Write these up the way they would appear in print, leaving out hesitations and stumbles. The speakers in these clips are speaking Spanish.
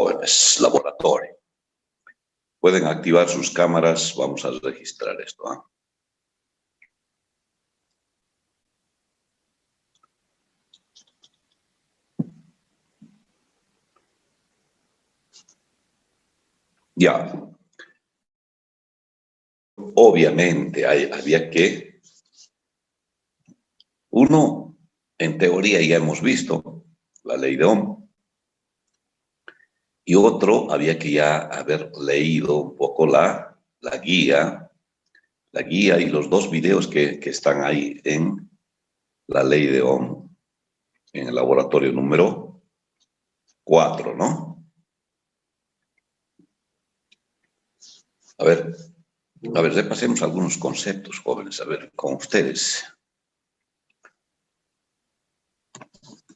jóvenes, laboratorio. Pueden activar sus cámaras, vamos a registrar esto. Ya. Obviamente había que... Uno, en teoría ya hemos visto la ley de Ohm. Y otro, había que ya haber leído un poco la guía y los dos videos que están ahí en la ley de Ohm, en el laboratorio número 4, ¿no? A ver, repasemos algunos conceptos, jóvenes, a ver, con ustedes,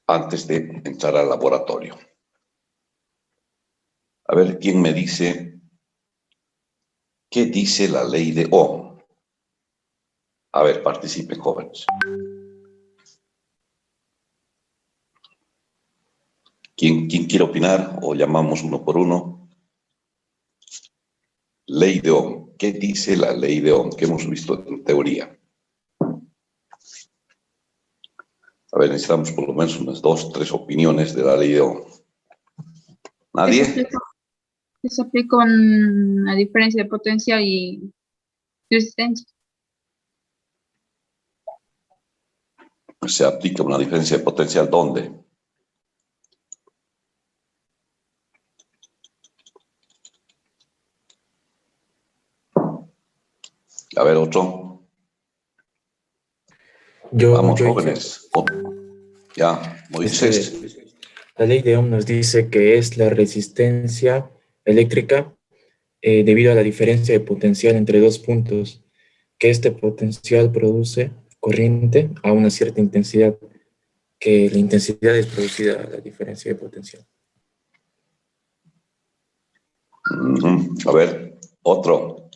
antes de entrar al laboratorio. A ver, ¿quién me dice qué dice la ley de Ohm? A ver, participen, jóvenes. ¿Quién quiere opinar o llamamos uno por uno? Ley de Ohm. ¿Qué dice la ley de Ohm que hemos visto en teoría? A ver, necesitamos por lo menos unas 2, 3 opiniones de la ley de Ohm. ¿Nadie? Se aplica con la diferencia de potencia y resistencia. Se aplica una diferencia de potencial, ¿dónde? A ver, otro. Vamos, jóvenes. Ya, Moisés. La ley de Ohm nos dice que es la resistencia eléctrica debido a la diferencia de potencial entre dos puntos, que este potencial produce corriente a una cierta intensidad, que la intensidad es producida a la diferencia de potencial. A ver, otro.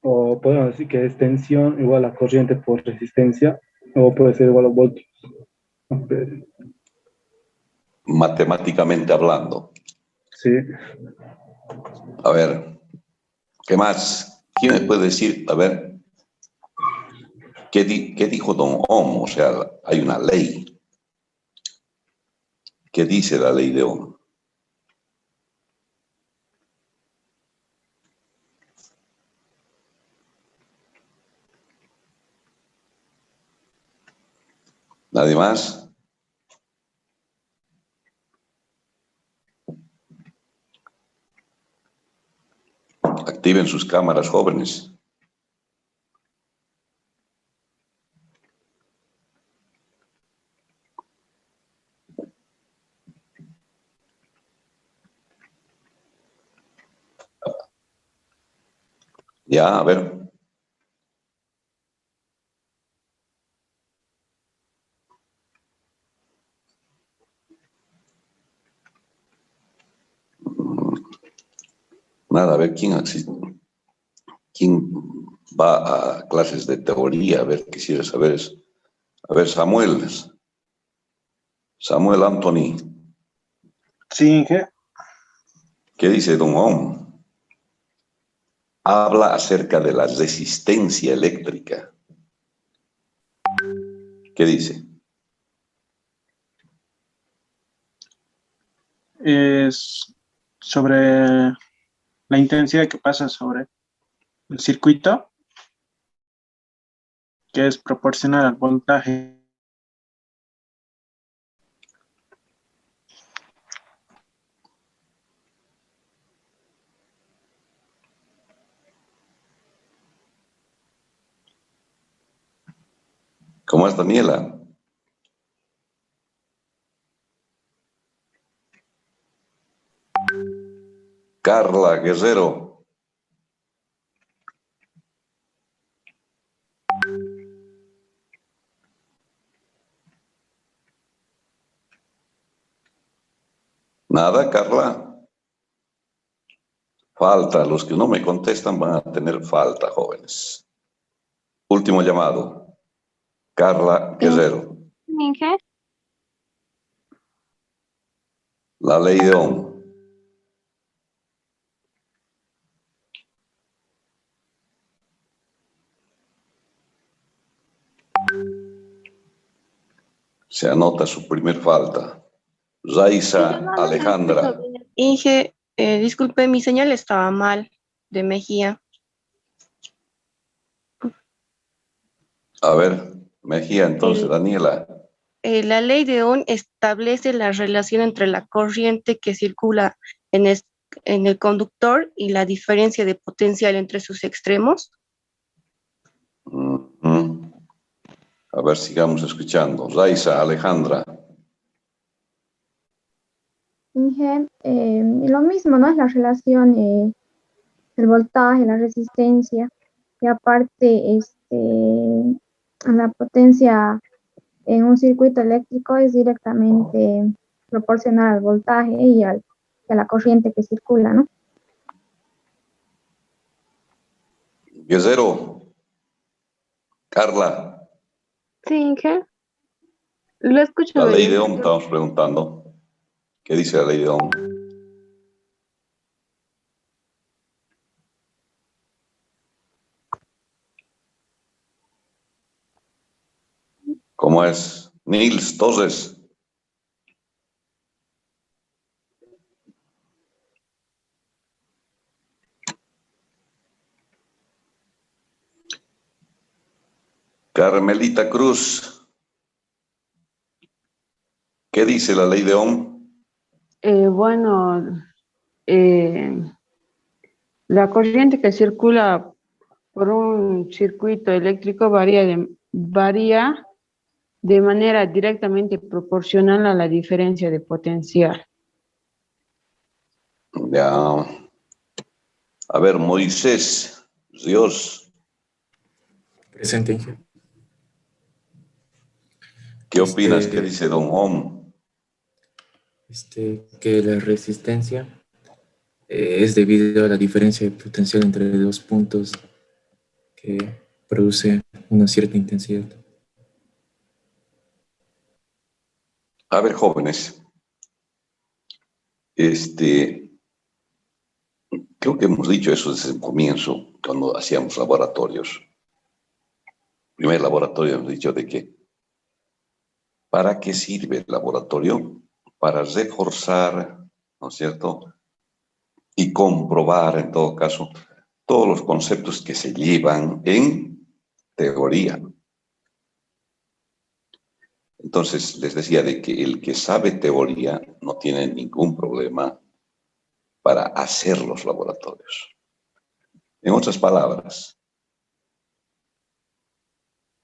O podemos decir que es tensión igual a corriente por resistencia, o puede ser igual a voltios. Matemáticamente hablando. Sí. A ver, ¿qué más? ¿Quién me puede decir? A ver, ¿qué dijo don Ohm? O sea, hay una ley. ¿Qué dice la ley de Ohm? ¿Nadie más? Activen sus cámaras, jóvenes. Ya, a ver. Nada, a ver, ¿quién va a clases de teoría? A ver, quisiera saber eso. A ver, Samuel Anthony. Sí, ¿qué? ¿Qué dice don Ohm? Habla acerca de la resistencia eléctrica. ¿Qué dice? Es sobre la intensidad que pasa sobre el circuito, que es proporcional al voltaje. ¿Cómo es, Daniela? Carla Guerrero. Nada, Carla. Falta. Los que no me contestan van a tener falta, jóvenes. Último llamado. Carla Guerrero. ¿Qué? La ley de Ohm. Se anota su primer falta. Raiza Alejandra. Inge, disculpe, mi señal estaba mal de Mejía. A ver, Mejía, entonces, El- Daniela. La ley de Ohm establece la relación entre la corriente que circula en el conductor y la diferencia de potencial entre sus extremos. Ujú. A ver, sigamos escuchando. Raiza Alejandra. Inge, lo mismo, ¿no? Es la relación, el voltaje, la resistencia, y aparte, la potencia en un circuito eléctrico es directamente proporcional al voltaje y a la corriente que circula, ¿no? Guerrero. Carla. Sí, Inge, lo he La escuchado ley de bien. Ohm, estamos preguntando. ¿Qué dice la ley de Ohm? ¿Cómo es? Nils Torres. Carmelita Cruz. ¿Qué dice la ley de Ohm? Bueno, la corriente que circula por un circuito eléctrico varía de manera directamente proporcional a la diferencia de potencial. Ya. A ver, Moisés Dios. Presente, Inge. ¿Qué opinas? ¿Qué Este, dice Don Ohm? que la resistencia es debido a la diferencia de potencial entre dos puntos que produce una cierta intensidad. A ver, jóvenes. Creo que hemos dicho eso desde el comienzo, cuando hacíamos laboratorios. Primer laboratorio hemos dicho de que ¿para qué sirve el laboratorio? Para reforzar, ¿no es cierto? Y comprobar, en todo caso, todos los conceptos que se llevan en teoría. Entonces, les decía de que el que sabe teoría no tiene ningún problema para hacer los laboratorios. En otras palabras,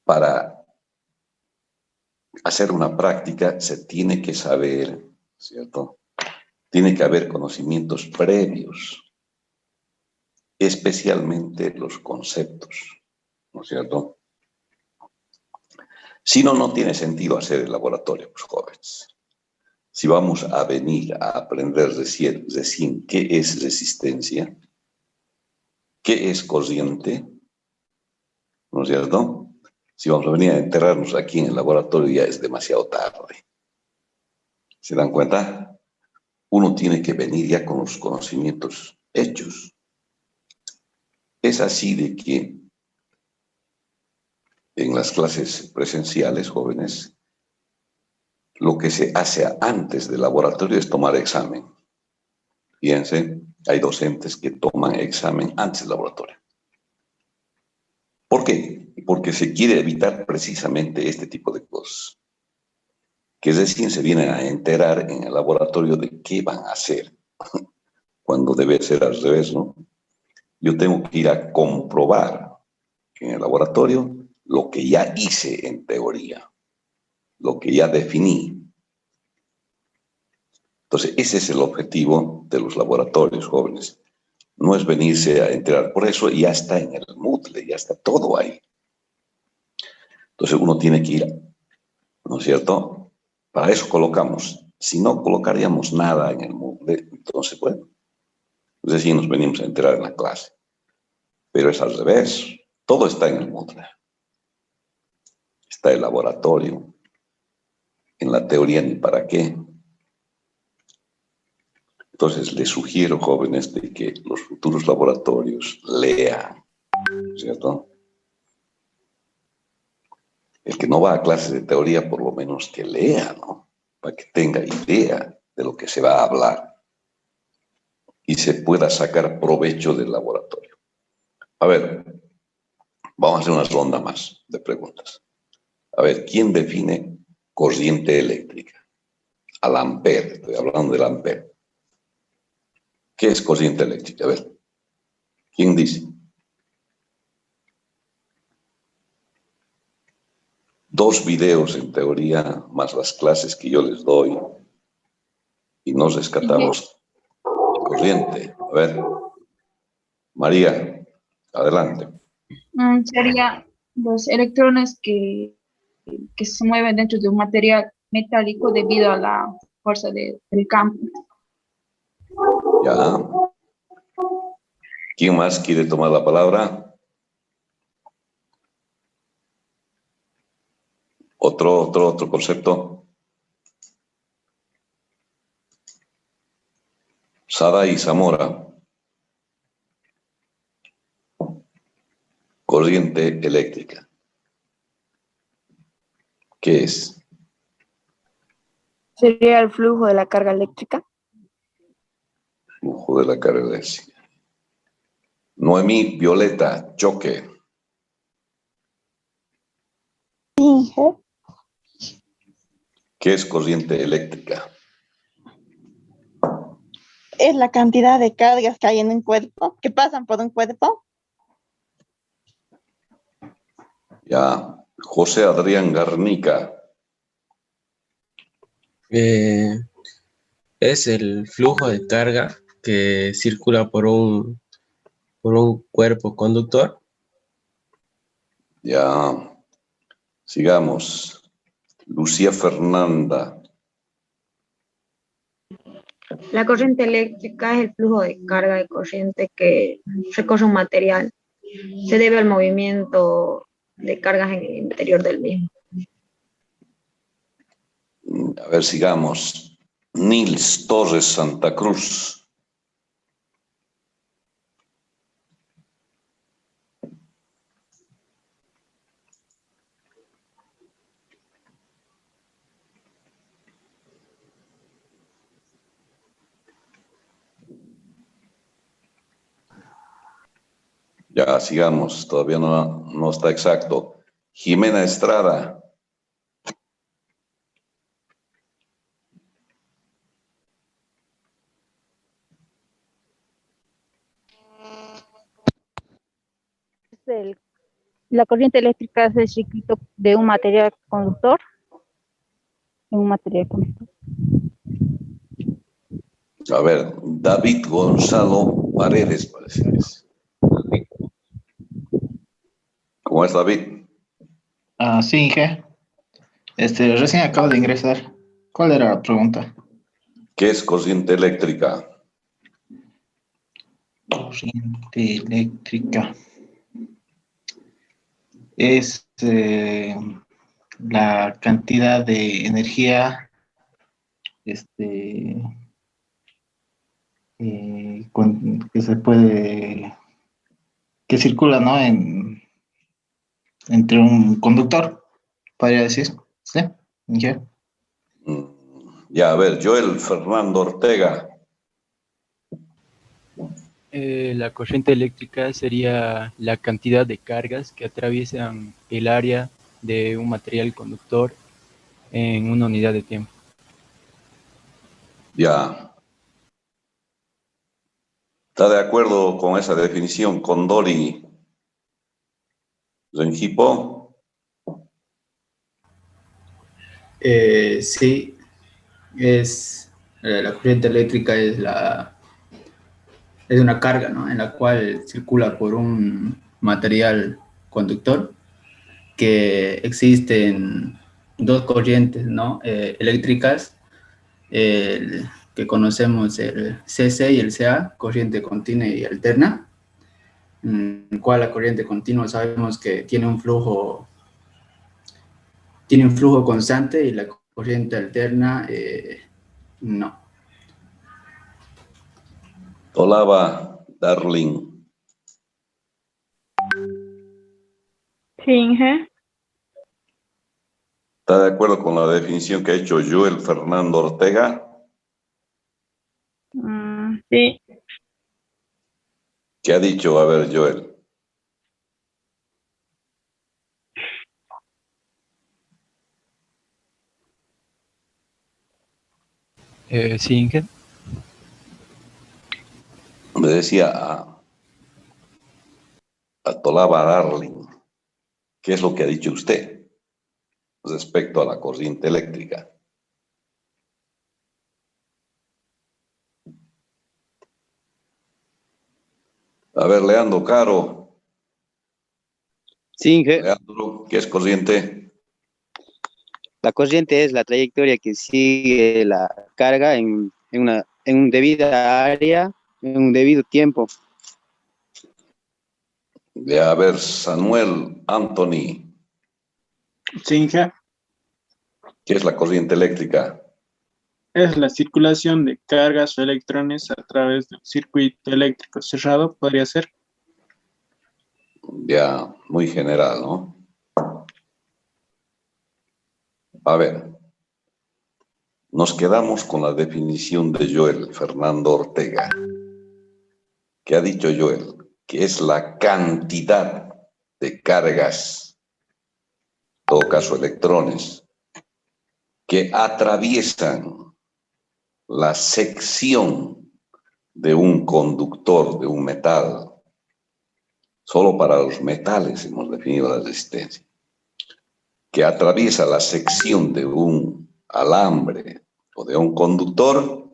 para hacer una práctica se tiene que saber, ¿cierto? Tiene que haber conocimientos previos, especialmente los conceptos, ¿no es cierto? Si no, no tiene sentido hacer el laboratorio, pues, jóvenes. Si vamos a venir a aprender recién qué es resistencia, qué es corriente, ¿no es cierto? Si vamos a venir a enterrarnos aquí en el laboratorio ya es demasiado tarde. ¿Se dan cuenta? Uno tiene que venir ya con los conocimientos hechos. Es así de que en las clases presenciales, jóvenes, lo que se hace antes del laboratorio es tomar examen. Fíjense, hay docentes que toman examen antes del laboratorio. ¿Por qué? Porque se quiere evitar precisamente este tipo de cosas. Que recién se vienen a enterar en el laboratorio de qué van a hacer, cuando debe ser al revés, ¿no? Yo tengo que ir a comprobar en el laboratorio lo que ya hice en teoría, lo que ya definí. Entonces, ese es el objetivo de los laboratorios, jóvenes. No es venirse a enterar. Por eso ya está en el Moodle, ya está todo ahí. Entonces, uno tiene que ir, ¿no es cierto? Para eso colocamos. Si no colocaríamos nada en el Moodle, entonces, bueno, recién nos venimos a enterar en la clase. Pero es al revés. Todo está en el Moodle. Está el laboratorio. En la teoría ni para qué. Entonces, les sugiero, jóvenes, de que los futuros laboratorios lean, ¿cierto? El que no va a clases de teoría, por lo menos que lea, ¿no? Para que tenga idea de lo que se va a hablar y se pueda sacar provecho del laboratorio. A ver, vamos a hacer una ronda más de preguntas. A ver, ¿quién define corriente eléctrica? Al ampere, estoy hablando del ampere. ¿Qué es corriente eléctrica? A ver, ¿quién dice? 2 videos en teoría, más las clases que yo les doy, y nos rescatamos corriente. A ver, María, adelante. Sería los electrones que se mueven dentro de un material metálico debido a la fuerza del campo. Ya. ¿Quién más quiere tomar la palabra? Otro concepto. Sada y Zamora. Corriente eléctrica. ¿Qué es? ¿Sería el flujo de la carga eléctrica? Flujo de la carga eléctrica. Noemí Violeta, choque. ¿Qué es corriente eléctrica? Es la cantidad de cargas que hay en un cuerpo, que pasan por un cuerpo. Ya. José Adrián Garnica. Es el flujo de carga que circula por un cuerpo conductor. Ya. Sigamos. Lucía Fernanda. La corriente eléctrica es el flujo de carga de corriente que recorre un material. Se debe al movimiento de cargas en el interior del mismo. A ver, sigamos. Nils Torres Santa Cruz. Ya, sigamos. Todavía no está exacto. Jimena Estrada. La corriente eléctrica es el circuito de un material conductor. A ver, David Gonzalo Paredes, parece que es. ¿Cómo es, David? Sí, Inge. Recién acabo de ingresar. ¿Cuál era la pregunta? ¿Qué es corriente eléctrica? Corriente eléctrica. Es la cantidad de energía que circula, ¿no? Entre un conductor, podría decir. ¿Sí? ¿Ya? Ya, a ver, Joel Fernando Ortega. La corriente eléctrica sería la cantidad de cargas que atraviesan el área de un material conductor en una unidad de tiempo. Ya. ¿Está de acuerdo con esa definición, Condori Rengipo? Sí, la corriente eléctrica es una carga, ¿no? En la cual circula por un material conductor, que existen 2 corrientes, ¿no? Eléctricas, que conocemos el CC y el CA, corriente continua y alterna, en el cual la corriente continua sabemos que tiene un flujo constante, y la corriente alterna no. Tolaba Darling. Sí, Inge. ¿Está de acuerdo con la definición que ha hecho Joel Fernando Ortega? Sí. ¿Qué ha dicho? A ver, Joel. Sí, Inge. Me decía a Tolaba Darling, ¿qué es lo que ha dicho usted respecto a la corriente eléctrica? A ver, Leandro Caro. Sí, Inge. Leandro, ¿qué es corriente? La corriente es la trayectoria que sigue la carga en un debida área, en un debido tiempo. A ver, Samuel Anthony. Sí, Inge. ¿Qué es la corriente eléctrica? Es la circulación de cargas o electrones a través de un circuito eléctrico cerrado, podría ser. Ya, muy general, ¿no? A ver, nos quedamos con la definición de Joel Fernando Ortega. ¿Qué ha dicho Joel? Que es la cantidad de cargas, en todo caso electrones, que atraviesan la sección de un conductor, de un metal. Solo para los metales hemos definido la resistencia. Que atraviesa la sección de un alambre o de un conductor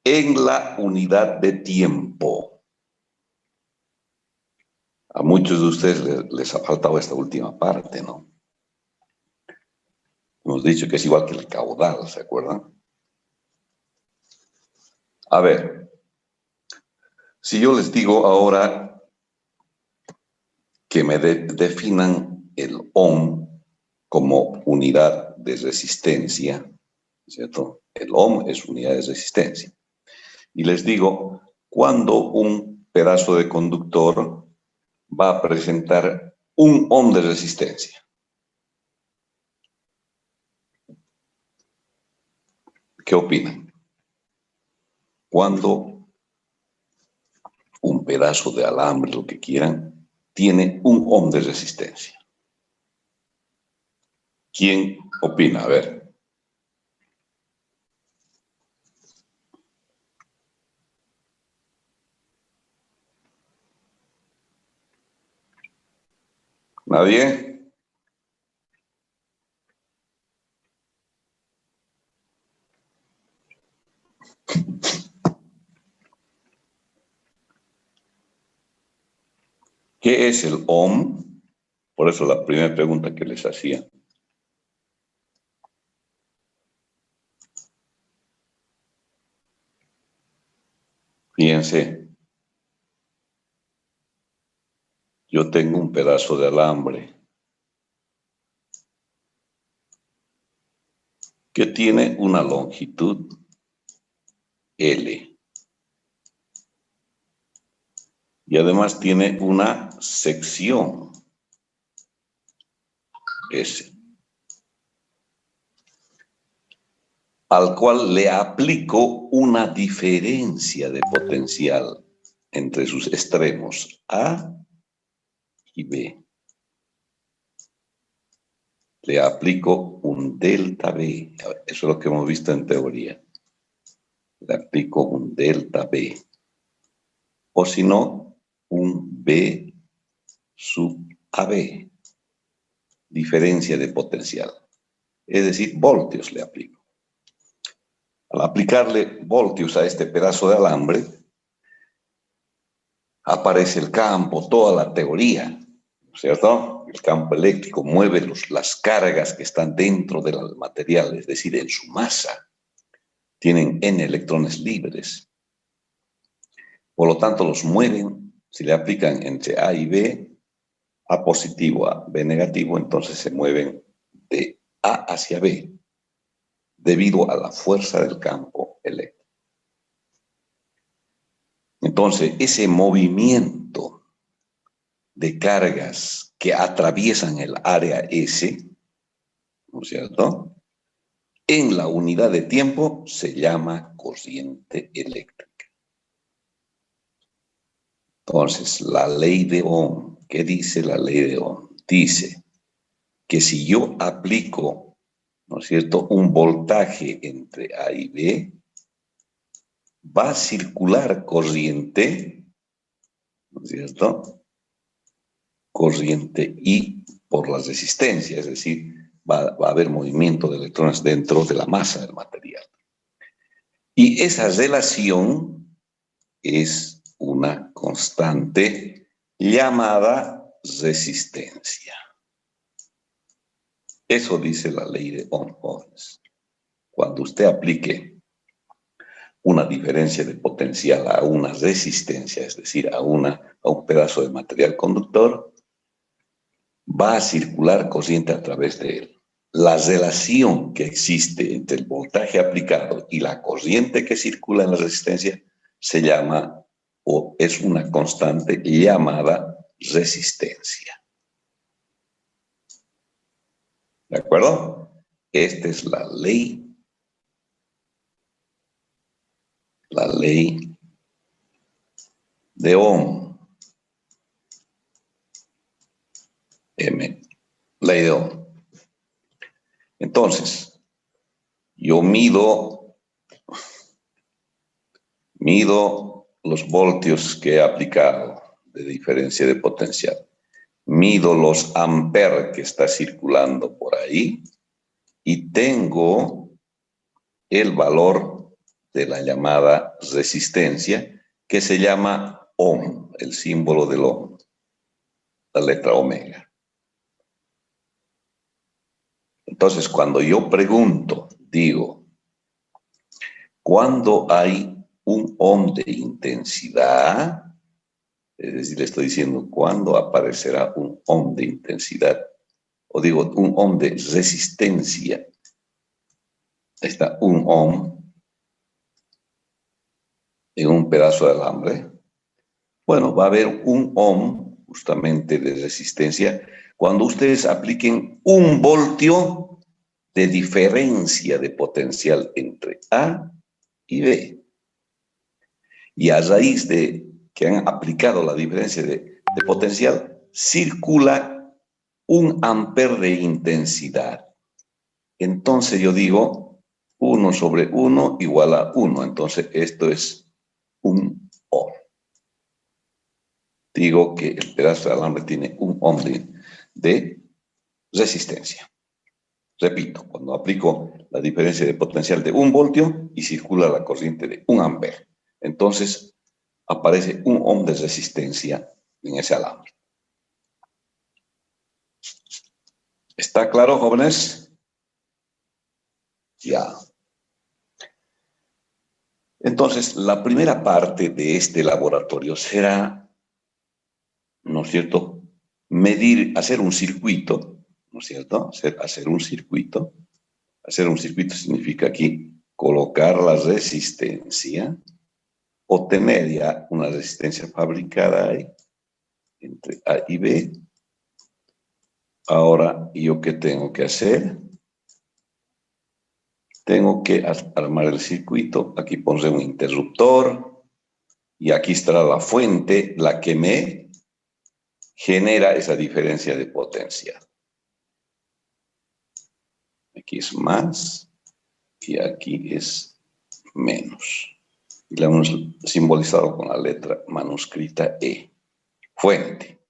en la unidad de tiempo. A muchos de ustedes les ha faltado esta última parte, ¿no? Hemos dicho que es igual que el caudal, ¿se acuerdan? A ver, si yo les digo ahora que me definan el ohm como unidad de resistencia, ¿cierto? El ohm es unidad de resistencia. Y les digo, cuando un pedazo de conductor va a presentar un ohm de resistencia. ¿Qué opinan? Cuando un pedazo de alambre, lo que quieran, tiene un ohm de resistencia. ¿Quién opina? A ver. ¿Nadie? ¿Qué es el ohm? Por eso la primera pregunta que les hacía. Fíjense, yo tengo un pedazo de alambre que tiene una longitud L y además tiene una sección S, al cual le aplico una diferencia de potencial entre sus extremos A y B. Le aplico un delta B. Eso es lo que hemos visto en teoría. Le aplico un delta B. O si no, un B sub AB. Diferencia de potencial. Es decir, voltios le aplico. Al aplicarle voltios a este pedazo de alambre, aparece el campo, toda la teoría, ¿cierto? El campo eléctrico mueve las cargas que están dentro del material, es decir, en su masa. Tienen N electrones libres. Por lo tanto, los mueven, si le aplican entre A y B, A positivo a B negativo, entonces se mueven de A hacia B, debido a la fuerza del campo eléctrico. Entonces, ese movimiento de cargas que atraviesan el área S, ¿no es cierto? En la unidad de tiempo se llama corriente eléctrica. Entonces, la ley de Ohm, ¿qué dice la ley de Ohm? Dice que si yo aplico, ¿no es cierto?, un voltaje entre A y B, va a circular corriente, ¿no es cierto?, corriente I por la resistencia, es decir, va a haber movimiento de electrones dentro de la masa del material. Y esa relación es una constante llamada resistencia. Eso dice la ley de Ohm, jóvenes. Cuando usted aplique una diferencia de potencial a una resistencia, es decir, a un pedazo de material conductor, va a circular corriente a través de él. La relación que existe entre el voltaje aplicado y la corriente que circula en la resistencia se llama, o es una constante llamada resistencia. ¿De acuerdo? Esta es la ley de Ohm. Ley de Ohm. Entonces, yo mido los voltios que he aplicado de diferencia de potencial. Mido los amperes que está circulando por ahí y tengo el valor de la llamada resistencia, que se llama Ohm, el símbolo del Ohm, la letra omega. Entonces, cuando yo pregunto, digo, ¿cuándo hay un Ohm de intensidad? Es decir, le estoy diciendo, ¿cuándo aparecerá un Ohm de intensidad? O digo, un Ohm de resistencia. Ahí está, un Ohm en un pedazo de alambre. Bueno, va a haber un Ohm justamente de resistencia cuando ustedes apliquen 1 voltio de diferencia de potencial entre A y B. Y a raíz de que han aplicado la diferencia de potencial, circula 1 amper de intensidad. Entonces yo digo 1 sobre 1 igual a 1. Entonces esto es un Ohm. Digo que el pedazo de alambre tiene 1 Ohm de resistencia. Repito, cuando aplico la diferencia de potencial de 1 voltio y circula la corriente de 1 amper, entonces aparece 1 Ohm de resistencia en ese alambre. ¿Está claro, jóvenes? Ya. Entonces, la primera parte de este laboratorio será, ¿no es cierto?, medir, hacer un circuito, ¿no es cierto?, hacer un circuito. Hacer un circuito significa aquí colocar la resistencia, obtener ya una resistencia fabricada ahí, entre A y B. Ahora, ¿yo qué tengo que hacer? Tengo que armar el circuito. Aquí pondré un interruptor y aquí estará la fuente, la que me genera esa diferencia de potencia. Aquí es más y aquí es menos. Y la hemos simbolizado con la letra manuscrita E. Fuente.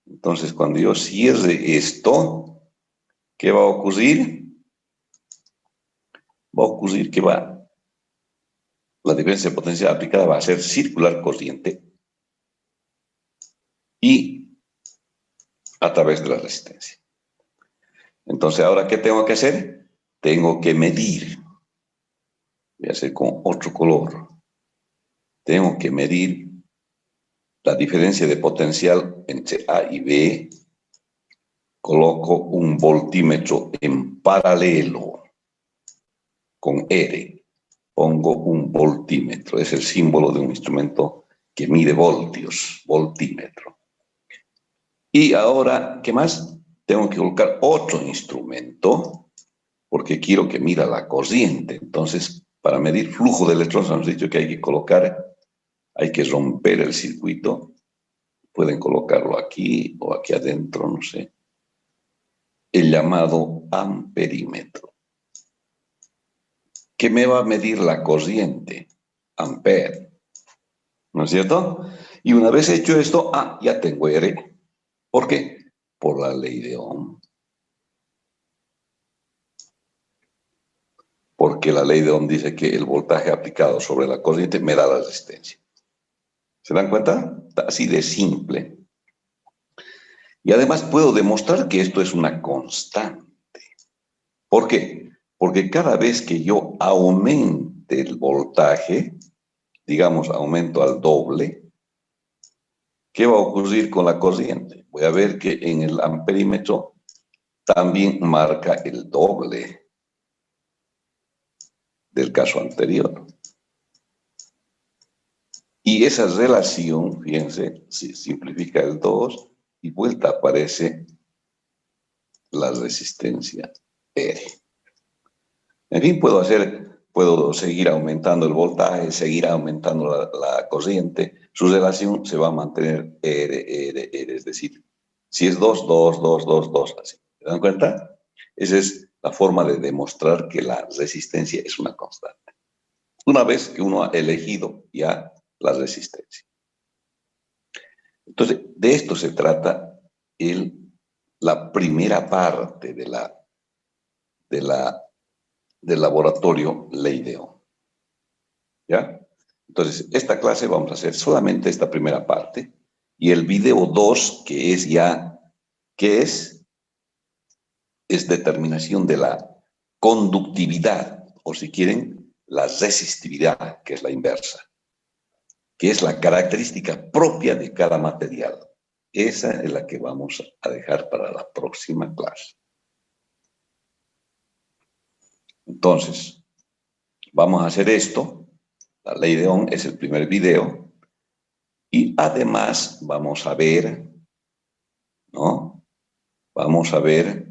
Entonces, cuando yo cierre esto, ¿qué va a ocurrir? Va a ocurrir que la diferencia de potencia aplicada va a ser circular corriente y a través de la resistencia. Entonces, ¿ahora qué tengo que hacer? Tengo que medir. Voy a hacer con otro color. Tengo que medir la diferencia de potencial entre A y B. Coloco un voltímetro en paralelo con R. Pongo un voltímetro. Es el símbolo de un instrumento que mide voltios, voltímetro. Y ahora, ¿qué más? Tengo que colocar otro instrumento porque quiero que mida la corriente. Entonces, para medir flujo de electrones, hemos dicho que hay que colocar, hay que romper el circuito. Pueden colocarlo aquí o aquí adentro, no sé. El llamado amperímetro, que me va a medir la corriente, ampere, ¿no es cierto? Y una vez hecho esto, ya tengo R. ¿Por qué? Por la ley de Ohm. Porque la ley de Ohm dice que el voltaje aplicado sobre la corriente me da la resistencia. ¿Se dan cuenta? Así de simple. Y además puedo demostrar que esto es una constante. ¿Por qué? Porque cada vez que yo aumente el voltaje, digamos, aumento al doble, ¿qué va a ocurrir con la corriente? Voy a ver que en el amperímetro también marca el doble del caso anterior. Y esa relación, fíjense, se simplifica el 2 y vuelta aparece la resistencia R. En fin, puedo seguir aumentando el voltaje, seguir aumentando la corriente. Su relación se va a mantener R, es decir, si es 2, 2, 2, 2, 2, así. ¿Se dan cuenta? Esa es la forma de demostrar que la resistencia es una constante. Una vez que uno ha elegido ya la resistencia. Entonces, de esto se trata la primera parte del laboratorio Ley de Ohm. ¿Ya? Entonces, esta clase vamos a hacer solamente esta primera parte y el video 2, que es ya, ¿qué es? Es determinación de la conductividad, o si quieren, la resistividad, que es la inversa, que es la característica propia de cada material. Esa es la que vamos a dejar para la próxima clase. Entonces, vamos a hacer esto. La ley de Ohm es el primer video. Y además vamos a ver, ¿no? Vamos a ver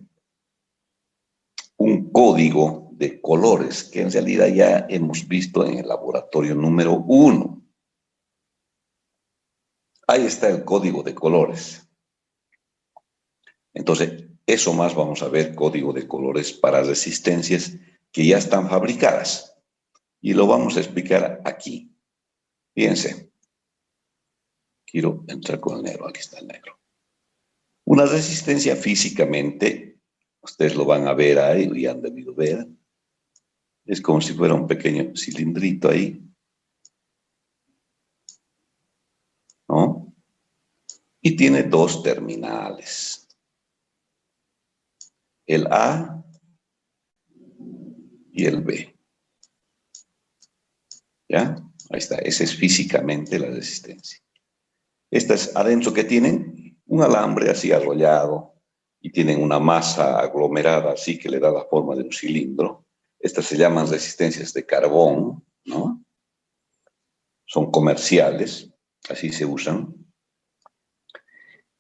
un código de colores que en realidad ya hemos visto en el laboratorio número 1. Ahí está el código de colores. Entonces, eso más vamos a ver, código de colores para resistencias que ya están fabricadas. Y lo vamos a explicar aquí. Fíjense. Quiero entrar con el negro. Aquí está el negro. Una resistencia físicamente, ustedes lo van a ver ahí, y han debido ver. Es como si fuera un pequeño cilindrito ahí. ¿No? Y tiene dos terminales. El A y el B. ¿Ya? Ahí está. Esa es físicamente la resistencia. Estas adentro que tienen un alambre así arrollado y tienen una masa aglomerada así que le da la forma de un cilindro. Estas se llaman resistencias de carbón, ¿no? Son comerciales, así se usan.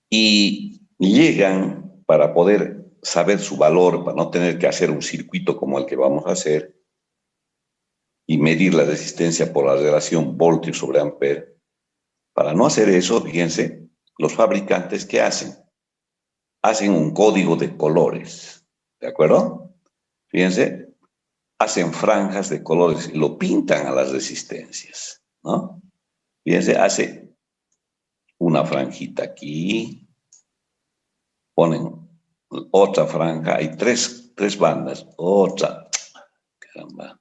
Y llegan para poder saber su valor, para no tener que hacer un circuito como el que vamos a hacer y medir la resistencia por la relación voltio sobre ampere. Para no hacer eso, fíjense, los fabricantes, ¿qué hacen? Hacen un código de colores, ¿de acuerdo? Fíjense, hacen franjas de colores y lo pintan a las resistencias, ¿no? Fíjense, hace una franjita aquí, ponen otra franja, hay tres bandas, otra, caramba,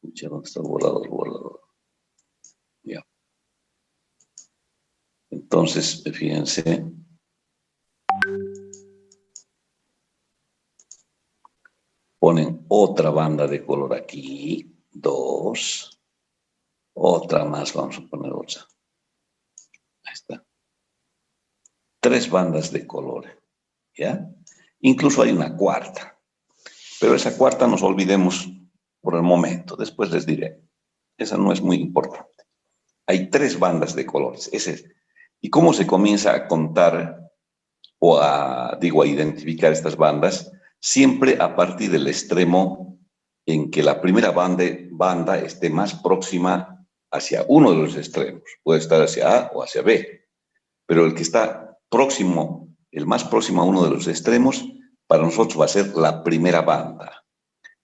¿dónde está el borrador? Ya. Entonces, fíjense, ponen otra banda de color aquí, 2, otra más, vamos a poner otra. Ahí está. 3 bandas de colores, ¿ya? Incluso hay una cuarta, pero esa cuarta nos olvidemos por el momento, después les diré. Esa no es muy importante. Hay 3 bandas de colores, ese es. ¿Y cómo se comienza a contar o a identificar estas bandas? siempre a partir del extremo en que la primera banda esté más próxima hacia uno de los extremos. Puede estar hacia A o hacia B, pero el que está próximo, el más próximo a uno de los extremos, para nosotros va a ser la primera banda.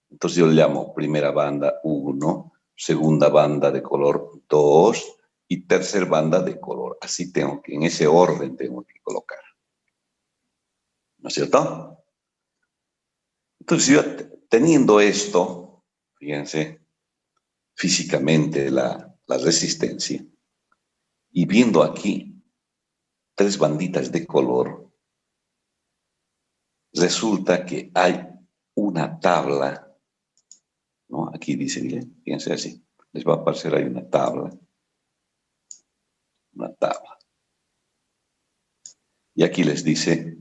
Entonces yo le llamo primera banda 1, segunda banda de color 2 y tercera banda de color. Así en ese orden tengo que colocar. ¿No es cierto? Entonces yo teniendo esto, fíjense, físicamente la resistencia, y viendo aquí 3 banditas de color, resulta que hay una tabla, ¿no? Aquí dice, fíjense así, les va a aparecer ahí una tabla. Y aquí les dice,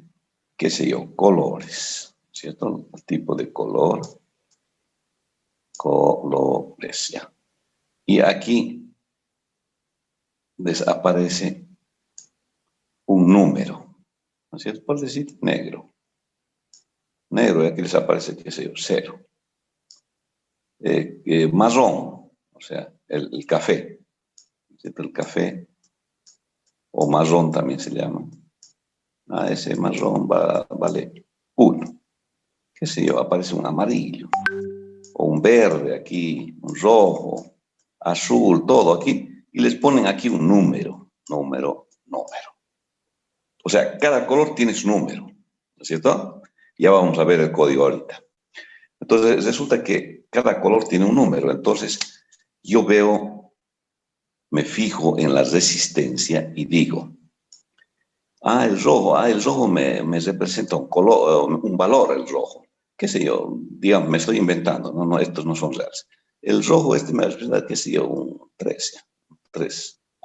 qué sé yo, colores, ¿cierto? El tipo de color, colores, ya. Y aquí les aparece un número, ¿no es cierto? Por decir negro. Negro, y aquí les aparece, qué sé yo, 0. Marrón, o sea, el café, ¿cierto? El café, o marrón también se llama. Ese marrón vale 1. Qué sé yo, aparece un amarillo, o un verde aquí, un rojo, azul, todo aquí, y les ponen aquí un número. O sea, cada color tiene su número, ¿no es cierto? Ya vamos a ver el código ahorita. Entonces, resulta que cada color tiene un número. Entonces, yo me fijo en la resistencia y digo, el rojo me representa un valor, el rojo. Qué sé yo, digamos, me estoy inventando, no, estos no son reales. El rojo me representa, qué sé yo, un 3.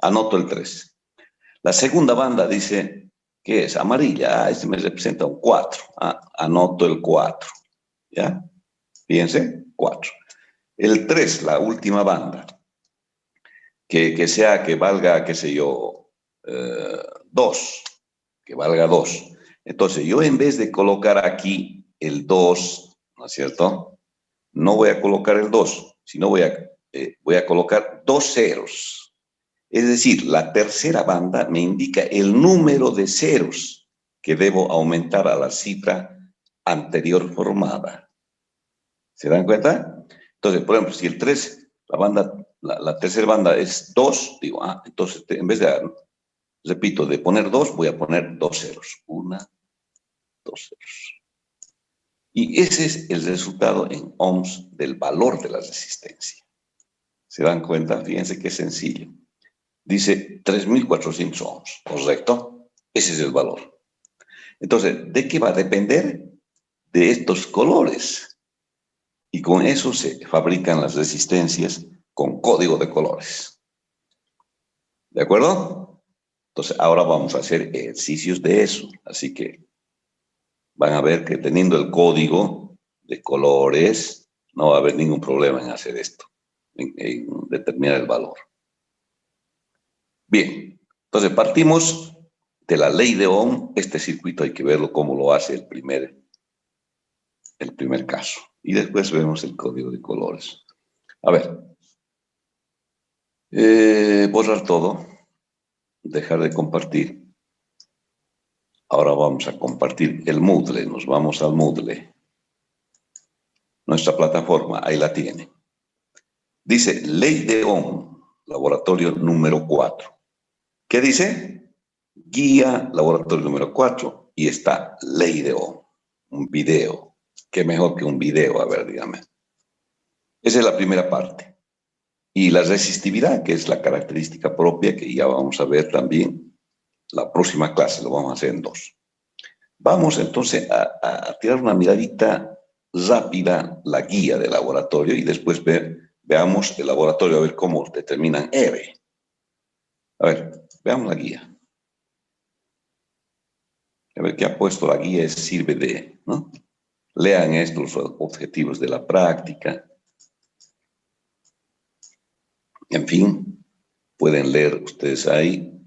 Anoto el 3. La segunda banda dice, ¿qué es? Amarilla. Me representa un 4. Anoto el 4. ¿Ya? Fíjense, 4. El 3, la última banda, que valga, qué sé yo, 2, que valga 2. Entonces, yo en vez de colocar aquí el 2, ¿no es cierto? No voy a colocar el 2, sino voy a colocar 2 ceros. Es decir, la tercera banda me indica el número de ceros que debo aumentar a la cifra anterior formada. ¿Se dan cuenta? Entonces, por ejemplo, si el 3, la tercera banda es 2, digo, entonces en vez de, repito, de poner 2, voy a poner 2 ceros. 1, 2 ceros. Y ese es el resultado en ohms del valor de la resistencia. ¿Se dan cuenta? Fíjense qué sencillo. Dice 3.400 ohms, ¿correcto? Ese es el valor. Entonces, ¿de qué va a depender? De estos colores. Y con eso se fabrican las resistencias con código de colores. ¿De acuerdo? Entonces, ahora vamos a hacer ejercicios de eso. Así que van a ver que teniendo el código de colores, no va a haber ningún problema en hacer esto, en determinar el valor. Bien, entonces partimos de la ley de Ohm. Este circuito hay que verlo cómo lo hace el primer caso. Y después vemos el código de colores. A ver, borrar todo, dejar de compartir. Ahora vamos a compartir el Moodle, nos vamos al Moodle. Nuestra plataforma, ahí la tiene. Dice ley de Ohm, laboratorio número 4. ¿Qué dice? Guía, laboratorio número 4, y está ley de Ohm, un video. ¿Qué mejor que un video? A ver, dígame. Esa es la primera parte. Y la resistividad, que es la característica propia, que ya vamos a ver también la próxima clase, lo vamos a hacer en 2. Vamos entonces a tirar una miradita rápida, la guía del laboratorio, y después veamos el laboratorio, a ver cómo determinan R. A ver, veamos la guía. A ver qué ha puesto la guía, sirve de, ¿no? Lean estos objetivos de la práctica. En fin, pueden leer ustedes ahí,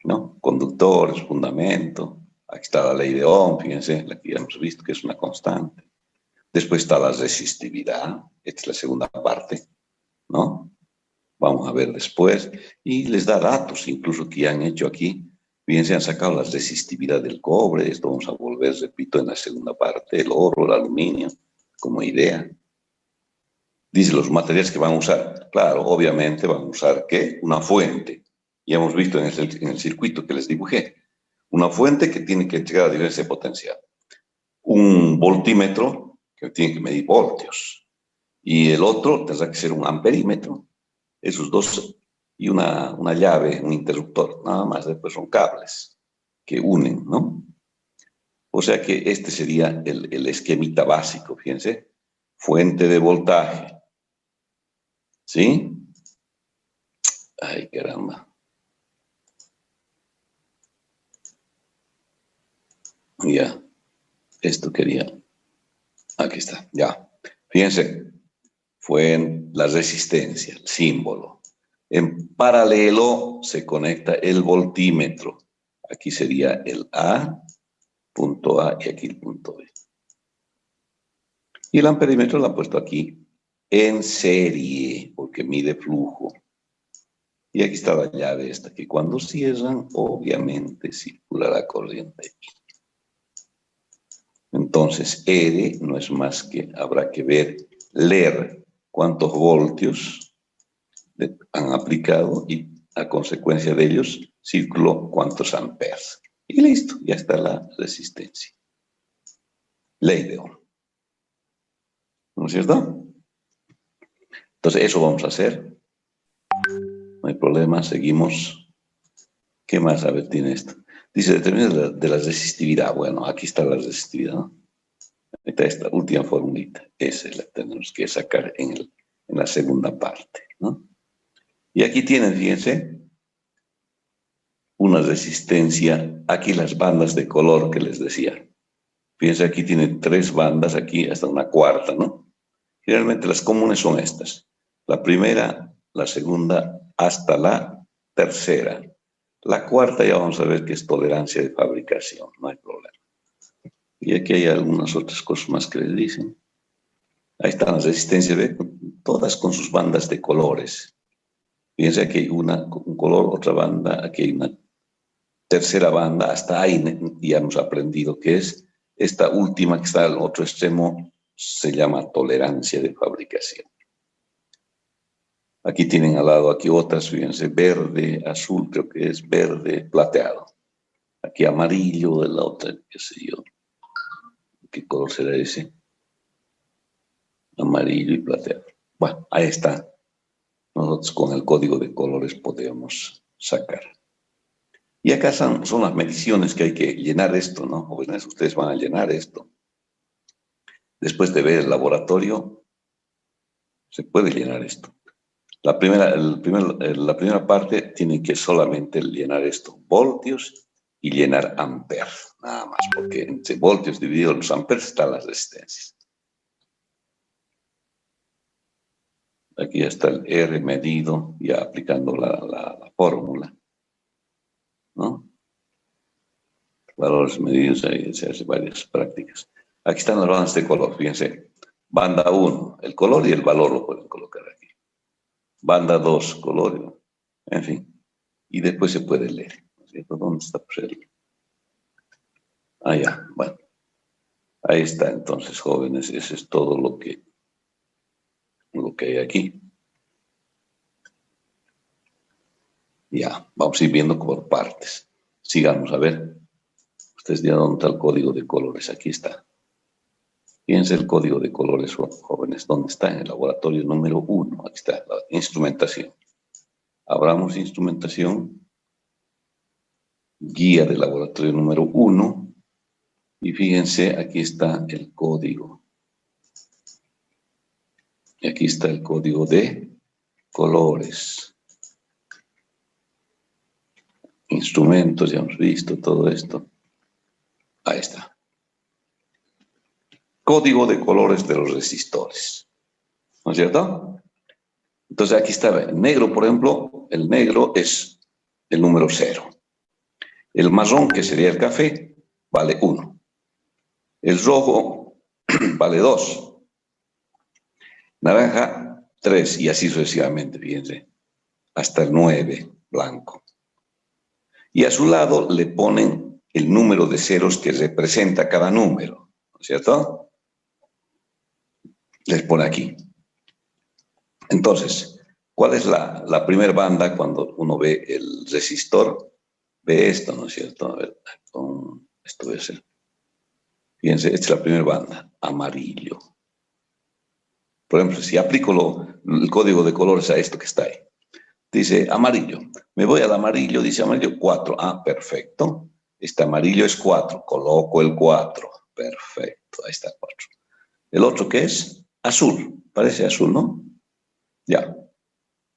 ¿no? Conductores, fundamento, Aquí está la ley de Ohm, fíjense, la que ya hemos visto que es una constante. Después está la resistividad, esta es la segunda parte, ¿no? Vamos a ver después. Y les da datos, incluso que ya han hecho aquí. Fíjense, han sacado la resistividad del cobre, esto vamos a volver, repito, en la segunda parte, el oro, el aluminio, como idea. Dice los materiales que van a usar. Claro, obviamente van a usar, ¿qué? Una fuente. Ya hemos visto en el circuito que les dibujé. Una fuente que tiene que llegar a diferencia potencial. Un voltímetro que tiene que medir voltios. Y el otro tendrá que ser un amperímetro. Esos dos. Y una llave, un interruptor. Nada más, después son cables que unen, ¿no? O sea que este sería el esquemita básico, fíjense. Fuente de voltaje. ¿Sí? Ay, caramba. Ya. Esto quería. Aquí está, ya. Fíjense. Fue en la resistencia, el símbolo. En paralelo se conecta el voltímetro. Aquí sería el A, punto A, y aquí el punto B. Y el amperímetro lo han puesto aquí en serie, porque mide flujo. Y aquí está la llave esta, que cuando cierran, obviamente circulará corriente. Entonces, R no es más que, habrá que leer cuántos voltios han aplicado y a consecuencia de ellos circuló cuántos amperes. Y listo, ya está la resistencia. Ley de Ohm. ¿No es cierto? Entonces, eso vamos a hacer. No hay problema, seguimos. ¿Qué más? A ver, tiene esto. Dice, determina de la resistividad. Bueno, aquí está la resistividad, ¿no? Esta es la última formulita. Esa es la que tenemos que sacar en la segunda parte, ¿no? Y aquí tienen, fíjense, una resistencia. Aquí las bandas de color que les decía. Fíjense, aquí tiene 3 bandas, aquí hasta una cuarta, ¿no? Generalmente las comunes son estas. La primera, la segunda, hasta la tercera. La cuarta ya vamos a ver que es tolerancia de fabricación, no hay problema. Y aquí hay algunas otras cosas más que les dicen. Ahí están las resistencias, ¿ve? Todas con sus bandas de colores. Fíjense, aquí hay un color, otra banda, aquí hay una tercera banda, hasta ahí ya hemos aprendido que es esta última que está al otro extremo, se llama tolerancia de fabricación. Aquí tienen al lado, aquí otras, fíjense, verde, azul, creo que es verde, plateado. Aquí amarillo, de la otra, qué sé yo. ¿Qué color será ese? Amarillo y plateado. Bueno, ahí está. Nosotros con el código de colores podemos sacar. Y acá son las mediciones que hay que llenar esto, ¿no? Jóvenes, ustedes van a llenar esto. Después de ver el laboratorio, se puede llenar esto. La primera parte tienen que solamente llenar esto, voltios y llenar amperes, nada más, porque entre voltios divididos los amperes están las resistencias. Aquí ya está el R medido, ya aplicando la fórmula, ¿no? Valores medidos, ahí se hace varias prácticas. Aquí están las bandas de color, fíjense. Banda 1, el color y el valor lo pueden colocar aquí. Banda 2, color, en fin. Y después se puede leer, ¿no es cierto? ¿Dónde está el? Ah, ya, bueno. Ahí está, entonces, jóvenes, eso es todo lo que hay aquí. Ya, vamos a ir viendo por partes. Sigamos, a ver. Ustedes dirán dónde está el código de colores. Aquí está. Fíjense el código de colores, jóvenes. ¿Dónde está? En el laboratorio número 1. Aquí está, la instrumentación. Abramos instrumentación. Guía del laboratorio número 1. Y fíjense, aquí está el código. Y aquí está el código de colores. Instrumentos, ya hemos visto todo esto. Ahí está. Código de colores de los resistores. ¿No es cierto? Entonces aquí está el negro, por ejemplo. El negro es el número 0. El marrón, que sería el café, vale 1. El rojo vale 2. Naranja, 3, y así sucesivamente, fíjense, hasta el 9, blanco. Y a su lado le ponen el número de ceros que representa cada número, ¿no es cierto? Les pone aquí. Entonces, ¿cuál es la primera banda cuando uno ve el resistor? Ve esto, ¿no es cierto? A ver, esto debe ser. Fíjense, esta es la primera banda, amarillo. Por ejemplo, si aplico el código de colores a esto que está ahí, dice amarillo. Me voy al amarillo, dice amarillo 4. Ah, perfecto. Este amarillo es 4. Coloco el 4. Perfecto, ahí está 4. ¿El otro qué es? Azul. Parece azul, ¿no? Ya.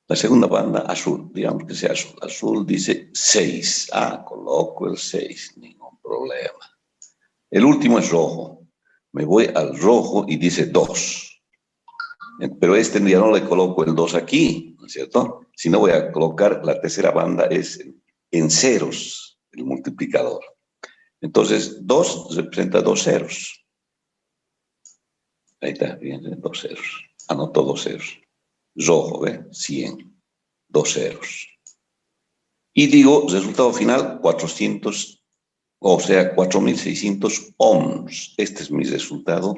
La segunda banda, azul. Digamos que sea azul. Azul dice 6. Ah, coloco el 6. Ningún problema. El último es rojo. Me voy al rojo y dice 2. Pero este ya no le coloco el 2 aquí, ¿no es cierto? Si no voy a colocar, la tercera banda es en ceros, el multiplicador. Entonces, 2 representa 2 ceros. Ahí está, fíjense, 2 ceros. Anoto 2 ceros. Rojo, ¿ve? 100. 2 ceros. Y digo, resultado final, 400, o sea, 4600 ohms. Este es mi resultado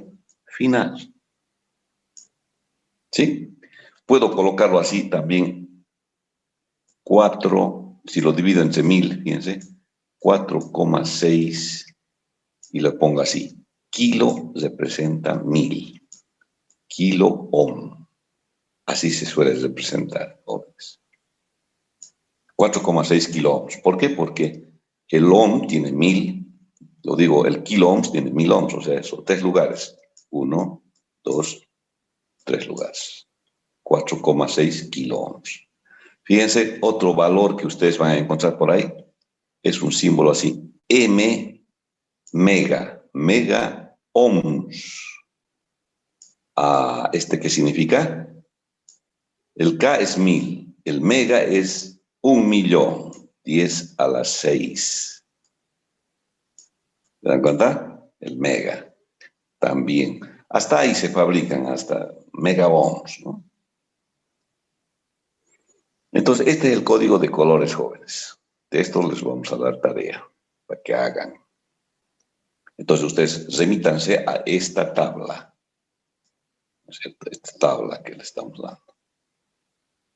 final. ¿Sí? Puedo colocarlo así también. 4, si lo divido entre 1000, fíjense, 4,6 y lo pongo así. Kilo representa 1000. Kilo ohm. Así se suele representar, jóvenes. 4,6 kilo ohms. ¿Por qué? Porque el ohm tiene 1000. Lo digo, el kilo ohms tiene 1000 ohms, o sea, son 3 lugares. 1, 2, 3 lugares. 4,6 kilo ohms. Fíjense, otro valor que ustedes van a encontrar por ahí es un símbolo así. Mega ohms. ¿Este qué significa? El K es 1000, el mega es 1.000.000, 10 a la 6. ¿Se dan cuenta? El mega también. Hasta ahí se fabrican, hasta mega ohms, ¿no? Entonces, este es el código de colores, jóvenes. De esto les vamos a dar tarea para que hagan. Entonces, ustedes remítanse a esta tabla, ¿no es cierto? Esta tabla que le estamos dando.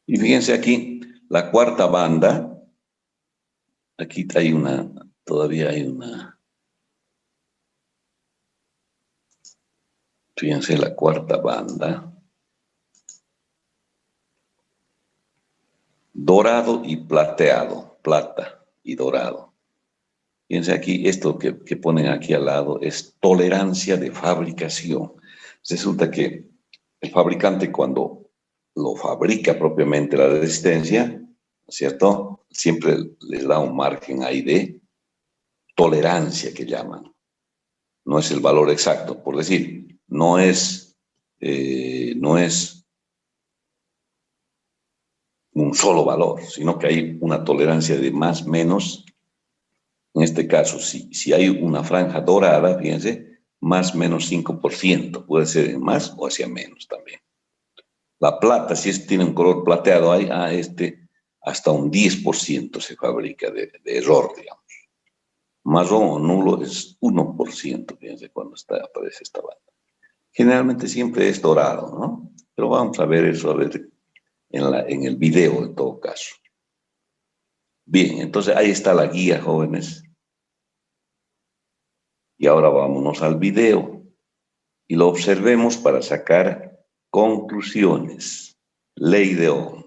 Y fíjense aquí, la cuarta banda, aquí hay todavía hay una. Fíjense la cuarta banda. Dorado y plateado, plata y dorado. Fíjense aquí, esto que ponen aquí al lado es tolerancia de fabricación. Resulta que el fabricante cuando lo fabrica propiamente la resistencia, ¿no es cierto? Siempre les da un margen ahí de tolerancia que llaman. No es el valor exacto, por decir, no es un solo valor, sino que hay una tolerancia de más, menos. En este caso, si hay una franja dorada, fíjense, más menos 5%, puede ser en más o hacia menos también. La plata, si tiene un color plateado, hay hasta un 10% se fabrica de error, digamos. Marrón o nulo es 1%, fíjense, cuando aparece esta banda. Generalmente siempre es dorado, ¿no? Pero vamos a ver eso, a ver, en el video en todo caso. Bien, entonces ahí está la guía, jóvenes. Y ahora vámonos al video y lo observemos para sacar conclusiones. Ley de Ohm.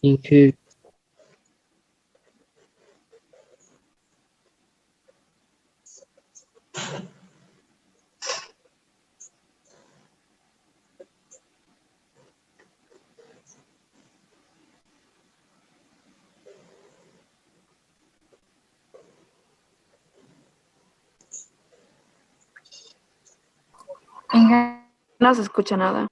Inge. No se escucha nada.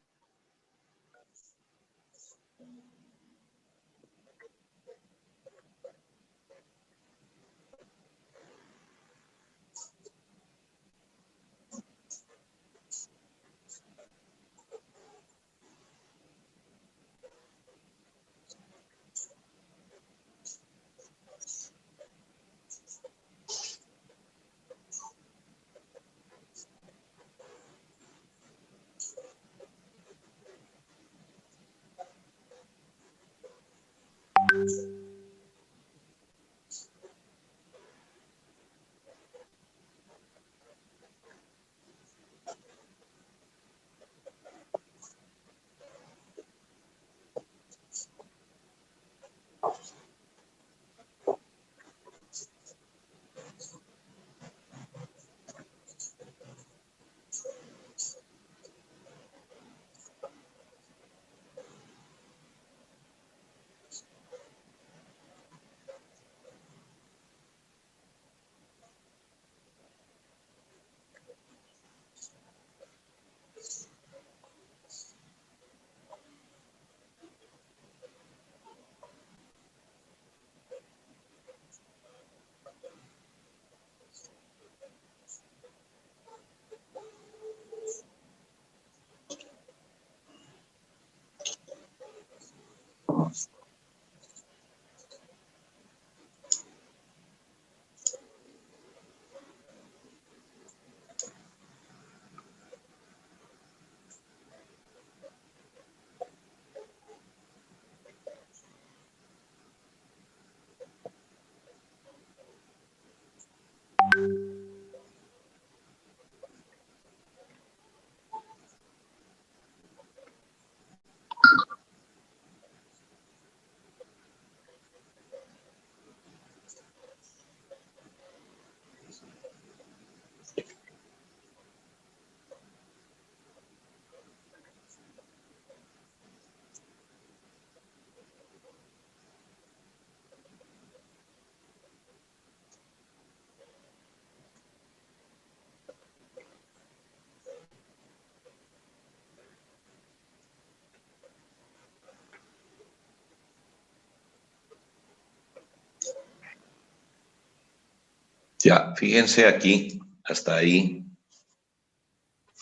Ya, fíjense aquí, hasta ahí.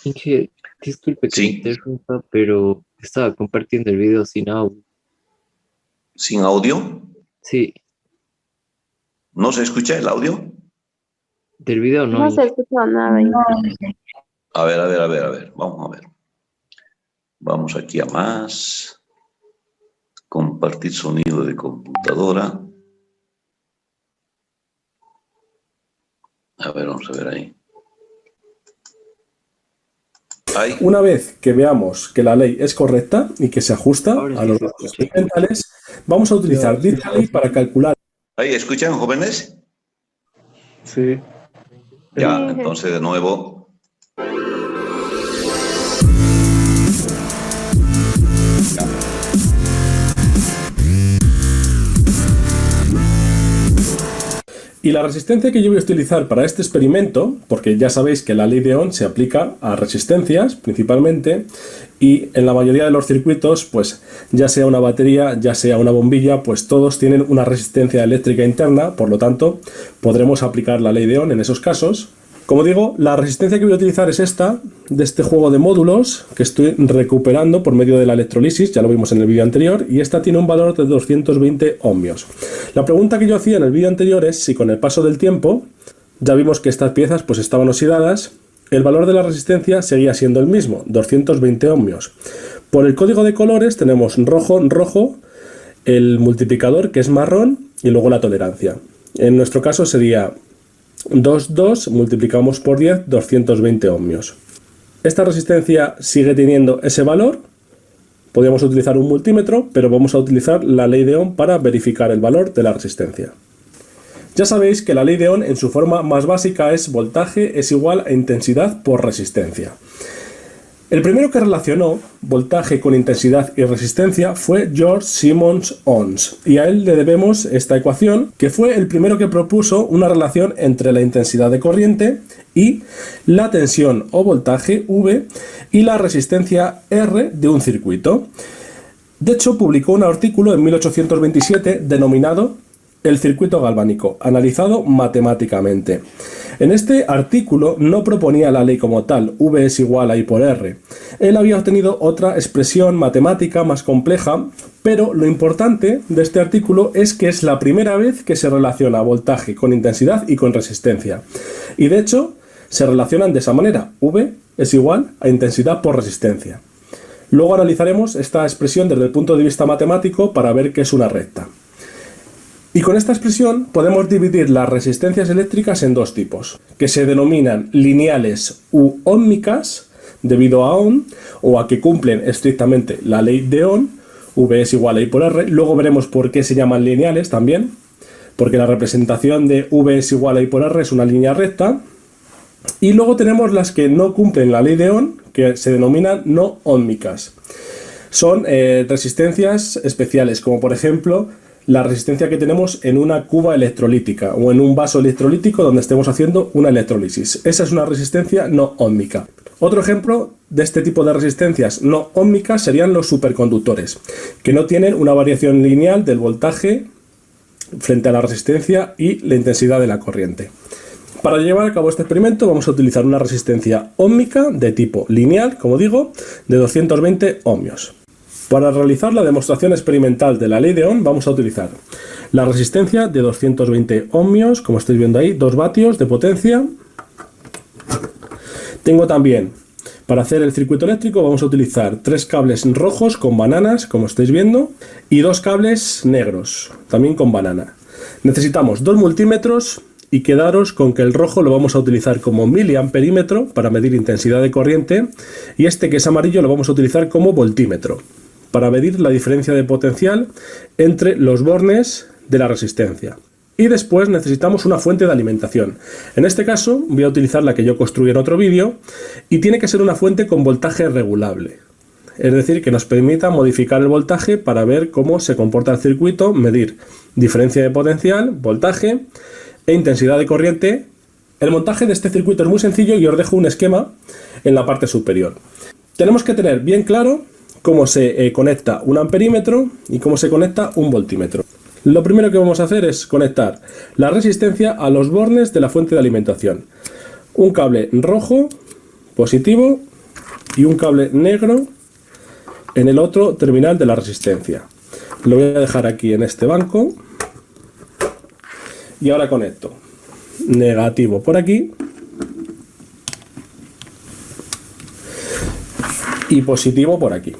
Inge, disculpe que me interrumpa, pero estaba compartiendo el video sin audio. ¿Sin audio? Sí. ¿No se escucha el audio? Del video no. No se escucha nada. A ver, vamos a ver. Vamos aquí a más. Compartir sonido de computadora. A ver, vamos a ver ahí. Una vez que veamos que la ley es correcta y que se ajusta a los datos experimentales, vamos a utilizar dicha ley para calcular. ¿Ahí escuchan, jóvenes? Sí. Ya, entonces de nuevo. Y la resistencia que yo voy a utilizar para este experimento, porque ya sabéis que la ley de Ohm se aplica a resistencias principalmente, y en la mayoría de los circuitos, pues ya sea una batería, ya sea una bombilla, pues todos tienen una resistencia eléctrica interna, por lo tanto podremos aplicar la ley de Ohm en esos casos. Como digo, la resistencia que voy a utilizar es esta, de este juego de módulos que estoy recuperando por medio de la electrolisis, ya lo vimos en el vídeo anterior, y esta tiene un valor de 220 ohmios. La pregunta que yo hacía en el vídeo anterior es si con el paso del tiempo, ya vimos que estas piezas pues estaban oxidadas, el valor de la resistencia seguía siendo el mismo, 220 ohmios. Por el código de colores tenemos rojo, el multiplicador que es marrón y luego la tolerancia. En nuestro caso sería 2,2 multiplicamos por 10, 220 ohmios. Esta resistencia sigue teniendo ese valor, Podríamos utilizar un multímetro, pero vamos a utilizar la ley de Ohm para verificar el valor de la resistencia. Ya sabéis que la ley de Ohm en su forma más básica es voltaje es igual a intensidad por resistencia. El primero que relacionó voltaje con intensidad y resistencia fue George Simmons Ohms, y a él le debemos esta ecuación, que fue el primero que propuso una relación entre la intensidad de corriente y la tensión o voltaje V y la resistencia R de un circuito. De hecho, publicó un artículo en 1827 denominado El circuito galvánico, analizado matemáticamente. En este artículo no proponía la ley como tal, V es igual a I por R. Él había obtenido otra expresión matemática más compleja, pero lo importante de este artículo es que es la primera vez que se relaciona voltaje con intensidad y con resistencia. Y de hecho, se relacionan de esa manera, V es igual a intensidad por resistencia. Luego analizaremos esta expresión desde el punto de vista matemático para ver que es una recta. Y con esta expresión podemos dividir las resistencias eléctricas en dos tipos, que se denominan lineales u óhmicas, debido a Ohm, o a que cumplen estrictamente la ley de Ohm, V es igual a I por R. Luego veremos por qué se llaman lineales también, porque la representación de V es igual a I por R es una línea recta. Y luego tenemos las que no cumplen la ley de Ohm, que se denominan no óhmicas. Son resistencias especiales, como por ejemplo la resistencia que tenemos en una cuba electrolítica o en un vaso electrolítico donde estemos haciendo una electrólisis. Esa es una resistencia no óhmica. Otro ejemplo de este tipo de resistencias no óhmicas serían los superconductores, que no tienen una variación lineal del voltaje frente a la resistencia y la intensidad de la corriente. Para llevar a cabo este experimento vamos a utilizar una resistencia óhmica de tipo lineal, como digo, de 220 ohmios. Para realizar la demostración experimental de la ley de Ohm vamos a utilizar la resistencia de 220 ohmios, como estáis viendo ahí, 2 vatios de potencia. Tengo también, para hacer el circuito eléctrico vamos a utilizar 3 cables rojos con bananas, como estáis viendo, y 2 cables negros, también con banana. Necesitamos 2 multímetros y quedaros con que el rojo lo vamos a utilizar como miliamperímetro para medir intensidad de corriente y este que es amarillo lo vamos a utilizar como voltímetro para medir la diferencia de potencial entre los bornes de la resistencia. Y después necesitamos una fuente de alimentación. En este caso voy a utilizar la que yo construí en otro vídeo y tiene que ser una fuente con voltaje regulable. Es decir, que nos permita modificar el voltaje para ver cómo se comporta el circuito, medir diferencia de potencial, voltaje e intensidad de corriente. El montaje de este circuito es muy sencillo y os dejo un esquema en la parte superior. Tenemos que tener bien claro cómo se conecta un amperímetro y cómo se conecta un voltímetro. Lo primero que vamos a hacer es conectar la resistencia a los bornes de la fuente de alimentación. Un cable rojo positivo y un cable negro en el otro terminal de la resistencia. Lo voy a dejar aquí en este banco y ahora conecto negativo por aquí y positivo por aquí.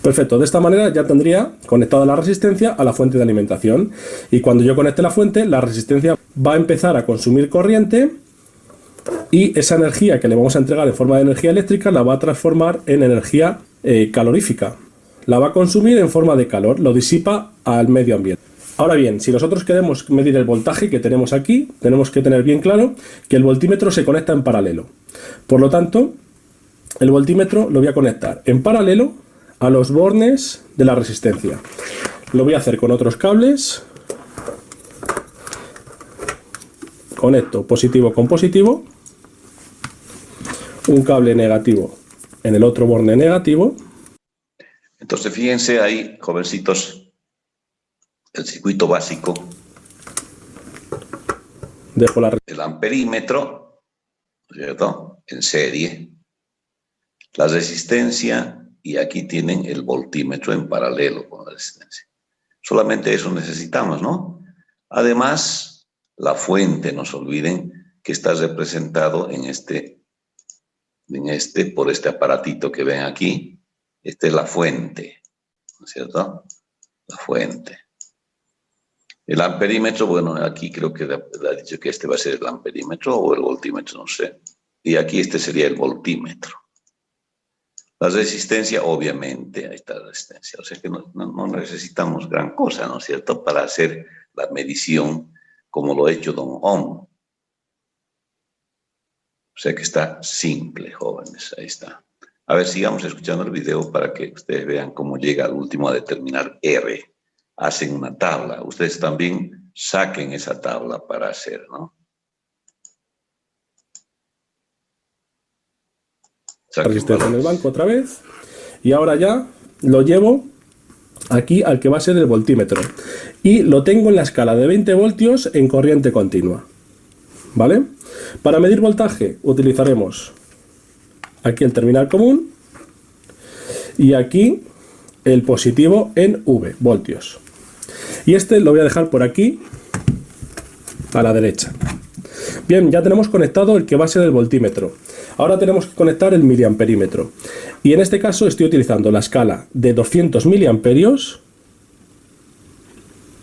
Perfecto, de esta manera ya tendría conectada la resistencia a la fuente de alimentación y cuando yo conecte la fuente, la resistencia va a empezar a consumir corriente y esa energía que le vamos a entregar en forma de energía eléctrica la va a transformar en energía calorífica. La va a consumir en forma de calor, lo disipa al medio ambiente. Ahora bien, si nosotros queremos medir el voltaje que tenemos aquí, tenemos que tener bien claro que el voltímetro se conecta en paralelo. Por lo tanto, el voltímetro lo voy a conectar en paralelo a los bornes de la resistencia. Lo voy a hacer con otros cables. Conecto positivo con positivo. Un cable negativo en el otro borne negativo. Entonces fíjense ahí, jovencitos, el circuito básico. Dejo el amperímetro, ¿cierto? En serie. La resistencia. Y aquí tienen el voltímetro en paralelo con la resistencia. Solamente eso necesitamos, ¿no? Además, la fuente, no se olviden, que está representado por este aparatito que ven aquí. Esta es la fuente, ¿no es cierto? La fuente. El amperímetro, bueno, aquí creo que ha dicho que este va a ser el amperímetro o el voltímetro, no sé. Y aquí este sería el voltímetro. La resistencia, obviamente, ahí está la resistencia. O sea que no necesitamos gran cosa, ¿no es cierto?, para hacer la medición como lo ha hecho don Ohm. O sea que está simple, jóvenes, ahí está. A ver, sigamos escuchando el video para que ustedes vean cómo llega al último a determinar R. Hacen una tabla. Ustedes también saquen esa tabla para hacer, ¿no? Resistencia en el banco otra vez. Y ahora ya lo llevo aquí al que va a ser el voltímetro. Y lo tengo en la escala de 20 voltios en corriente continua. ¿Vale? Para medir voltaje utilizaremos aquí el terminal común y aquí el positivo en V, voltios. Y este lo voy a dejar por aquí a la derecha. Bien, ya tenemos conectado el que va a ser el voltímetro. Ahora tenemos que conectar el miliamperímetro. Y en este caso estoy utilizando la escala de 200 miliamperios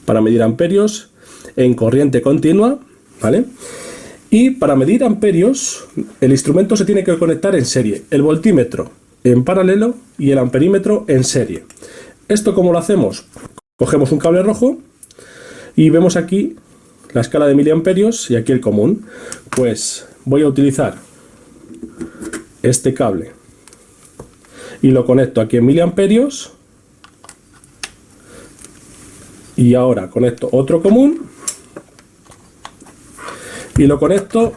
para medir amperios en corriente continua, ¿vale? Y para medir amperios, el instrumento se tiene que conectar en serie. El voltímetro en paralelo y el amperímetro en serie. ¿Esto cómo lo hacemos? Cogemos un cable rojo y vemos aquí la escala de miliamperios y aquí el común. Pues voy a utilizar este cable y lo conecto aquí en miliamperios y ahora conecto otro común y lo conecto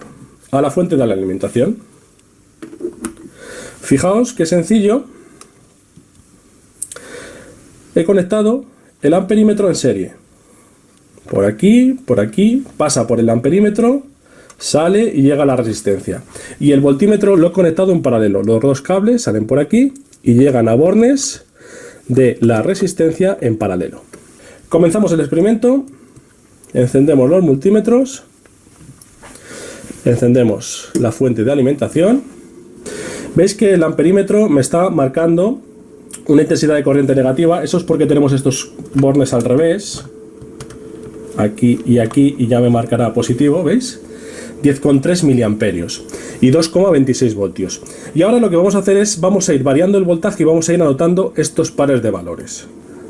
a la fuente de la alimentación. Fijaos qué sencillo. He conectado el amperímetro en serie. Por aquí, pasa por el amperímetro, sale y llega a la resistencia. Y el voltímetro lo he conectado en paralelo. Los dos cables salen por aquí y llegan a bornes de la resistencia en paralelo. Comenzamos el experimento. Encendemos los multímetros. Encendemos la fuente de alimentación. Veis que el amperímetro me está marcando una intensidad de corriente negativa. Eso es porque tenemos estos bornes al revés. Aquí, y ya me marcará positivo, ¿veis? 10,3 miliamperios y 2,26 voltios. Y ahora lo que vamos a hacer es, vamos a ir variando el voltaje y vamos a ir anotando estos pares de valores.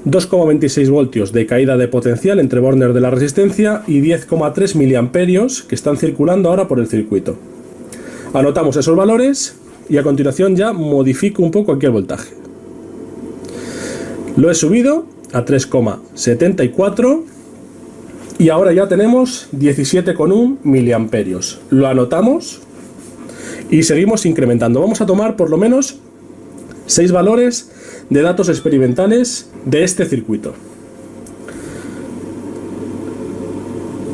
2,26 voltios de caída de potencial entre bornes de la resistencia y 10,3 miliamperios que están circulando ahora por el circuito. Anotamos esos valores y a continuación ya modifico un poco aquí el voltaje. Lo he subido a 3,74 y ahora ya tenemos 17,1 miliamperios. Lo anotamos y seguimos incrementando. Vamos a tomar por lo menos 6 valores de datos experimentales de este circuito.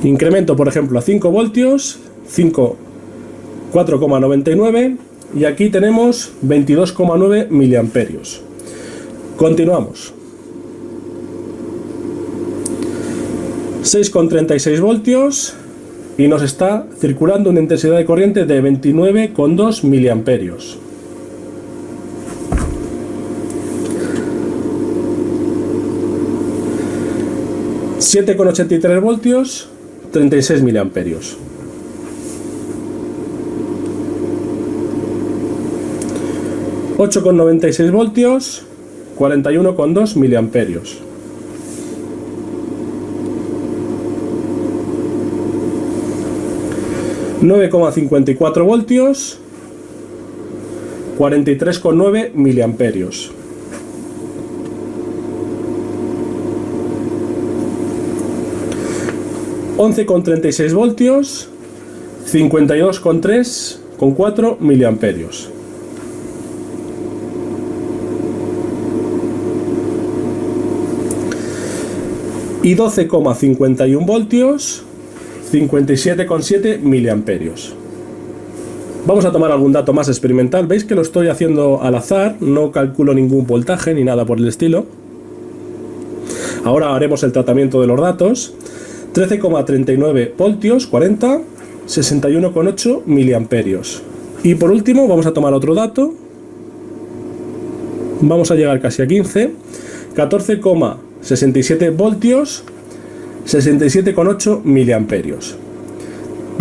Incremento, por ejemplo, a 5 voltios, 4,99 y aquí tenemos 22,9 miliamperios. Continuamos. 6,36 voltios y nos está circulando una intensidad de corriente de 29,2 miliamperios. 7,83 voltios, 36 miliamperios. 8,96 voltios, 41,2 miliamperios. 9,54 voltios, 43,9 miliamperios. 11,36 voltios, 52,4 miliamperios. Y 12,51 voltios, 57,7 miliamperios. Vamos a tomar algún dato más experimental. Veis que lo estoy haciendo al azar, no calculo ningún voltaje ni nada por el estilo. Ahora haremos el tratamiento de los datos. 13,39 voltios, 40, 61,8 miliamperios. Y por último vamos a tomar otro dato. Vamos a llegar casi a 15. 14,67 voltios, 67,8 miliamperios.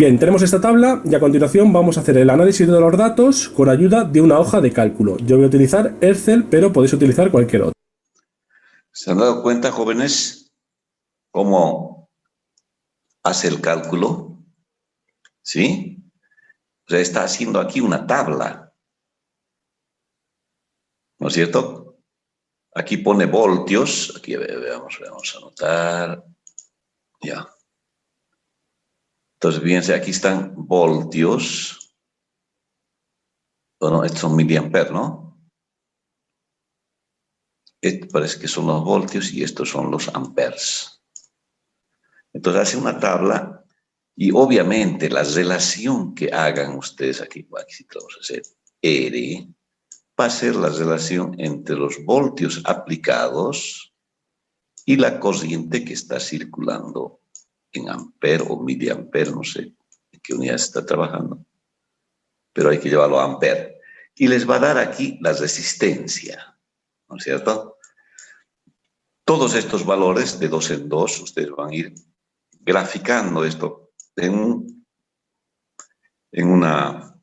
Bien, tenemos esta tabla y a continuación vamos a hacer el análisis de los datos con ayuda de una hoja de cálculo. Yo voy a utilizar Excel, pero podéis utilizar cualquier otro. ¿Se han dado cuenta, jóvenes, cómo hace el cálculo? ¿Sí? O sea, está haciendo aquí una tabla. ¿No es cierto? Aquí pone voltios. Aquí vamos a anotar. Ya. Entonces, fíjense, aquí están voltios. Bueno, estos son miliamperes, ¿no? Esto parece que son los voltios y estos son los amperes. Entonces, hace una tabla y obviamente la relación que hagan ustedes aquí sí que vamos a hacer R, va a ser la relación entre los voltios aplicados y la corriente que está circulando en ampere o miliampere, no sé en qué unidad se está trabajando, pero hay que llevarlo a ampere. Y les va a dar aquí la resistencia, ¿no es cierto? Todos estos valores de 2 en 2, ustedes van a ir graficando esto en una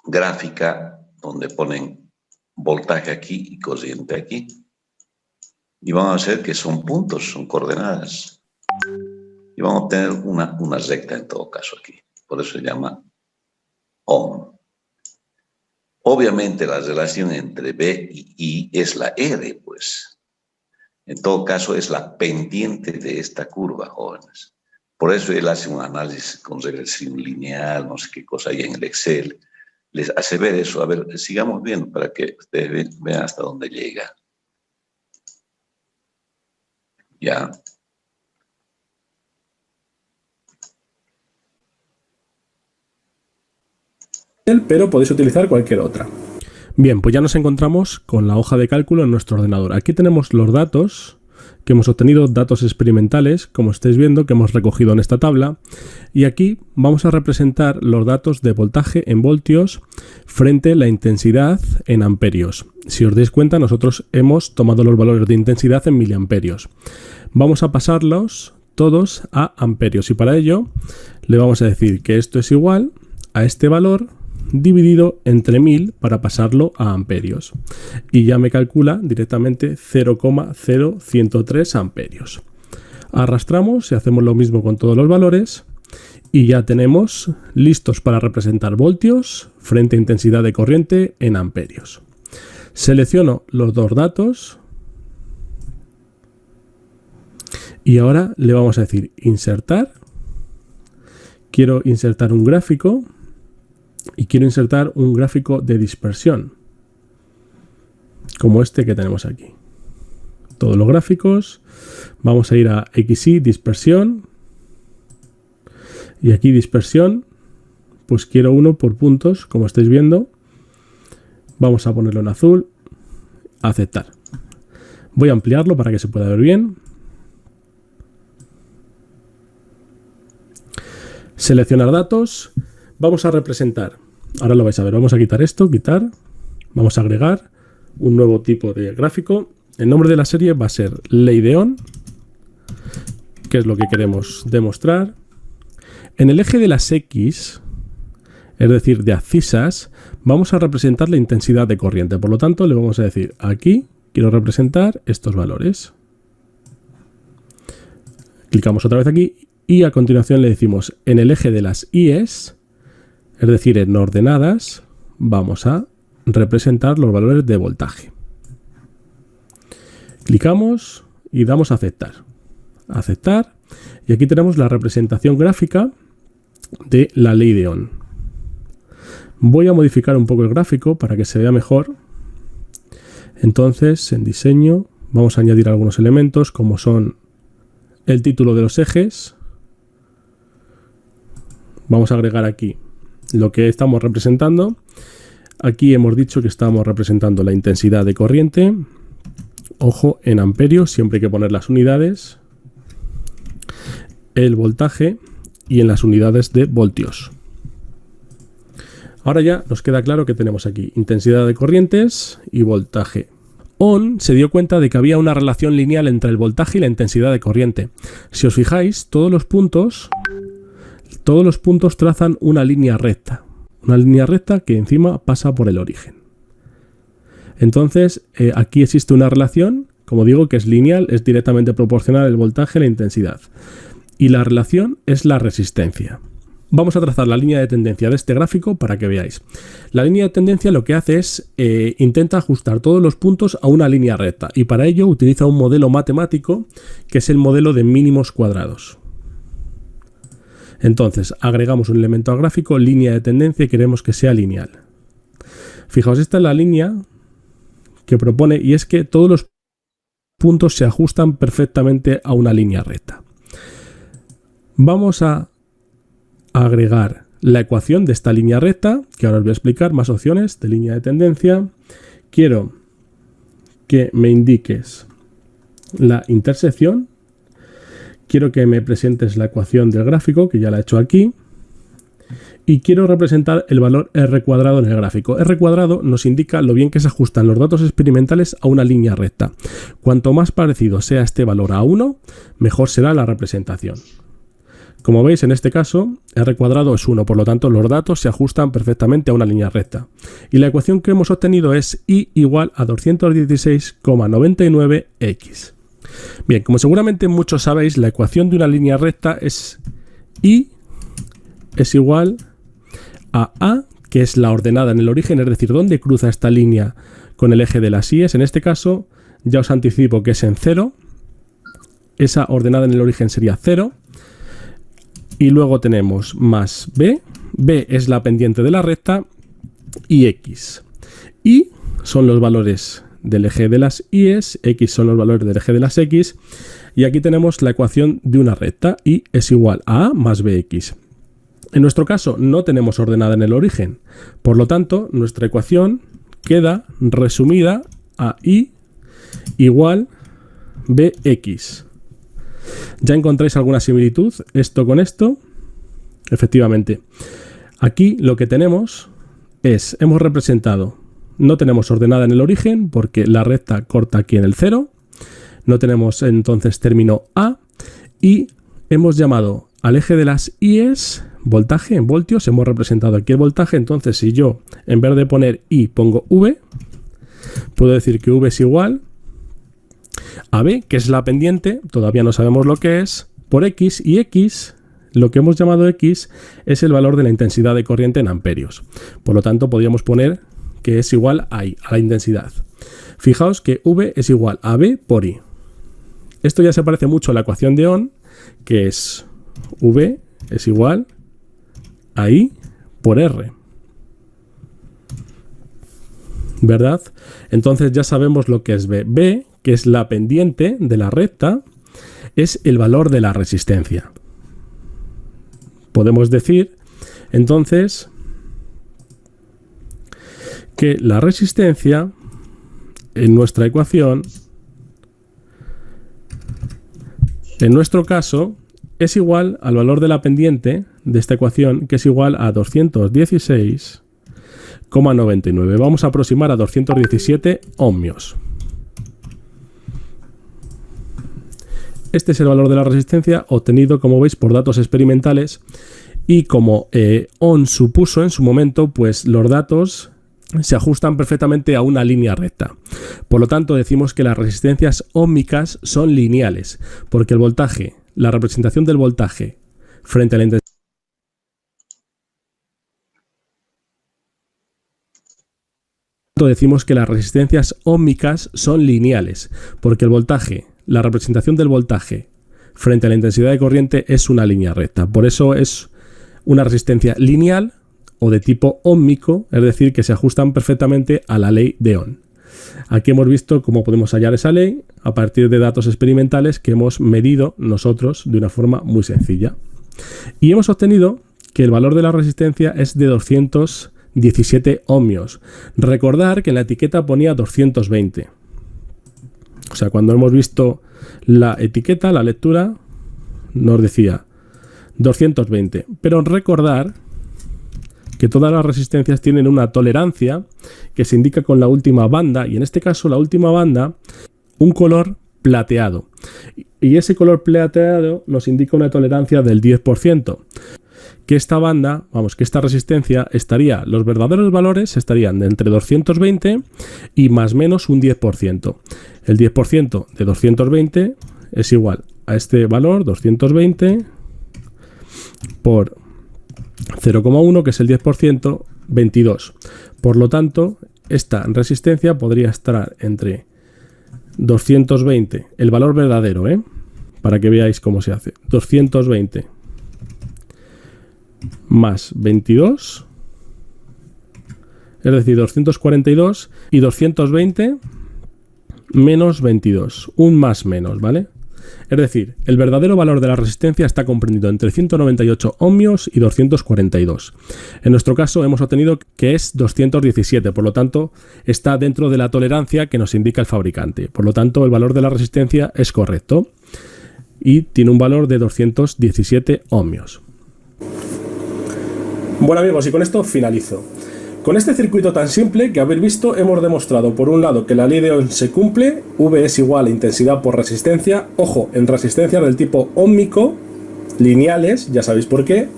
gráfica donde ponen voltaje aquí y corriente aquí. Y van a ver que son puntos, son coordenadas. Y vamos a obtener una recta en todo caso aquí. Por eso se llama ohm. Obviamente la relación entre B y I es la R, pues. En todo caso es la pendiente de esta curva, jóvenes. Por eso él hace un análisis con regresión lineal, no sé qué cosa hay en el Excel. Les hace ver eso. A ver, sigamos viendo para que ustedes vean hasta dónde llega. Ya. Pero podéis utilizar cualquier otra. Bien, pues ya nos encontramos con la hoja de cálculo en nuestro ordenador. Aquí tenemos los datos que hemos obtenido, datos experimentales, como estáis viendo, que hemos recogido en esta tabla. Y aquí vamos a representar los datos de voltaje en voltios frente a la intensidad en amperios. Si os dais cuenta, nosotros hemos tomado los valores de intensidad en miliamperios. Vamos a pasarlos todos a amperios y para ello le vamos a decir que esto es igual a este valor dividido entre 1000 para pasarlo a amperios. Y ya me calcula directamente 0,0103 amperios. Arrastramos y hacemos lo mismo con todos los valores y ya tenemos listos para representar voltios frente a intensidad de corriente en amperios. Selecciono los dos datos y ahora le vamos a decir insertar. Quiero insertar un gráfico. Y quiero insertar un gráfico de dispersión, como este que tenemos aquí. Todos los gráficos, vamos a ir a XY, dispersión, y aquí dispersión, pues quiero uno por puntos, como estáis viendo. Vamos a ponerlo en azul, aceptar. Voy a ampliarlo para que se pueda ver bien. Seleccionar datos. Vamos a representar, ahora lo vais a ver, vamos a quitar esto, quitar, vamos a agregar un nuevo tipo de gráfico. El nombre de la serie va a ser ley de Ohm, que es lo que queremos demostrar. En el eje de las X, es decir, de abscisas, vamos a representar la intensidad de corriente. Por lo tanto, le vamos a decir aquí, quiero representar estos valores. Clicamos otra vez aquí y a continuación le decimos en el eje de las Y's, es decir, en ordenadas, vamos a representar los valores de voltaje. Clicamos y damos a aceptar. Aceptar. Y aquí tenemos la representación gráfica de la ley de Ohm. Voy a modificar un poco el gráfico para que se vea mejor. Entonces, en diseño, vamos a añadir algunos elementos como son el título de los ejes. Vamos a agregar aquí lo que estamos representando. Aquí hemos dicho que estamos representando la intensidad de corriente. Ojo, en amperios, siempre hay que poner las unidades. El voltaje y en las unidades de voltios. Ahora ya nos queda claro que tenemos aquí intensidad de corrientes y voltaje. Ohm se dio cuenta de que había una relación lineal entre el voltaje y la intensidad de corriente. Si os fijáis, todos los puntos todos los puntos trazan una línea recta que encima pasa por el origen. Entonces, aquí existe una relación, como digo, que es lineal, es directamente proporcional el voltaje a la intensidad. Y la relación es la resistencia. Vamos a trazar la línea de tendencia de este gráfico para que veáis. La línea de tendencia lo que hace es intenta ajustar todos los puntos a una línea recta, y para ello utiliza un modelo matemático que es el modelo de mínimos cuadrados. Entonces agregamos un elemento al gráfico, línea de tendencia, y queremos que sea lineal. Fijaos, esta es la línea que propone, y es que todos los puntos se ajustan perfectamente a una línea recta. Vamos a agregar la ecuación de esta línea recta, que ahora os voy a explicar, más opciones de línea de tendencia. Quiero que me indiques la intersección, quiero que me presentes la ecuación del gráfico, que ya la he hecho aquí, y quiero representar el valor R cuadrado en el gráfico. R cuadrado nos indica lo bien que se ajustan los datos experimentales a una línea recta. Cuanto más parecido sea este valor a 1, mejor será la representación. Como veis, en este caso, R cuadrado es 1, por lo tanto los datos se ajustan perfectamente a una línea recta. Y la ecuación que hemos obtenido es Y igual a 216,99x. Bien, como seguramente muchos sabéis, la ecuación de una línea recta es Y es igual a, que es la ordenada en el origen, es decir, dónde cruza esta línea con el eje de las I's. En este caso, ya os anticipo que es en 0. Esa ordenada en el origen sería 0. Y luego tenemos más B. B es la pendiente de la recta. Y X. Y son los valores del eje de las I's. X son los valores del eje de las X. Y aquí tenemos la ecuación de una recta. Y es igual a más BX. En nuestro caso no tenemos ordenada en el origen. Por lo tanto, nuestra ecuación queda resumida a Y igual BX. ¿Ya encontráis alguna similitud esto con esto? Efectivamente. Aquí lo que tenemos es, hemos representado, no tenemos ordenada en el origen porque la recta corta aquí en el 0. No tenemos entonces término A. Y hemos llamado al eje de las I's voltaje en voltios. Hemos representado aquí el voltaje. Entonces, si yo en vez de poner I pongo V, puedo decir que V es igual a B, que es la pendiente, todavía no sabemos lo que es, por X, y X, lo que hemos llamado X, es el valor de la intensidad de corriente en amperios. Por lo tanto, podríamos poner que es igual a I, a la intensidad. Fijaos que V es igual a B por I. Esto ya se parece mucho a la ecuación de Ohm, que es V es igual a I por R. ¿Verdad? Entonces ya sabemos lo que es B. B, que es la pendiente de la recta, es el valor de la resistencia. Podemos decir, entonces, que la resistencia, en nuestra ecuación, en nuestro caso, es igual al valor de la pendiente de esta ecuación, que es igual a 216,99. Vamos a aproximar a 217 ohmios. Este es el valor de la resistencia obtenido, como veis, por datos experimentales, y como Ohm supuso en su momento, pues los datos se ajustan perfectamente a una línea recta. Por lo tanto, decimos que las resistencias óhmicas son lineales, porque el voltaje, la representación del voltaje frente a la intensidad, decimos que las resistencias óhmicas son lineales, porque el voltaje, la representación del voltaje frente a la intensidad de corriente es una línea recta. Por eso es una resistencia lineal o de tipo óhmico, es decir, que se ajustan perfectamente a la ley de Ohm. Aquí hemos visto cómo podemos hallar esa ley a partir de datos experimentales que hemos medido nosotros de una forma muy sencilla. Y hemos obtenido que el valor de la resistencia es de 217 ohmios. Recordar que en la etiqueta ponía 220. O sea, cuando hemos visto la etiqueta, la lectura, nos decía 220. Pero recordar que todas las resistencias tienen una tolerancia que se indica con la última banda, y en este caso la última banda, un color plateado. Y ese color plateado nos indica una tolerancia del 10%. que esta banda, vamos, que esta resistencia estaría, los verdaderos valores estarían de entre 220 y más o menos un 10%. El 10% de 220 es igual a este valor, 220 por 0,1, que es el 10%, 22. Por lo tanto, esta resistencia podría estar entre 220, el valor verdadero, para que veáis cómo se hace. 220 más 22, es decir, 242, y 220 menos 22, un más menos, ¿vale? Es decir, el verdadero valor de la resistencia está comprendido entre 198 ohmios y 242. En nuestro caso hemos obtenido que es 217, por lo tanto está dentro de la tolerancia que nos indica el fabricante. Por lo tanto, el valor de la resistencia es correcto y tiene un valor de 217 ohmios. Bueno amigos, y con esto finalizo. Con este circuito tan simple que habéis visto, hemos demostrado por un lado que la ley de Ohm se cumple, V es igual a intensidad por resistencia, ojo, en resistencias del tipo óhmico, lineales, ya sabéis por qué,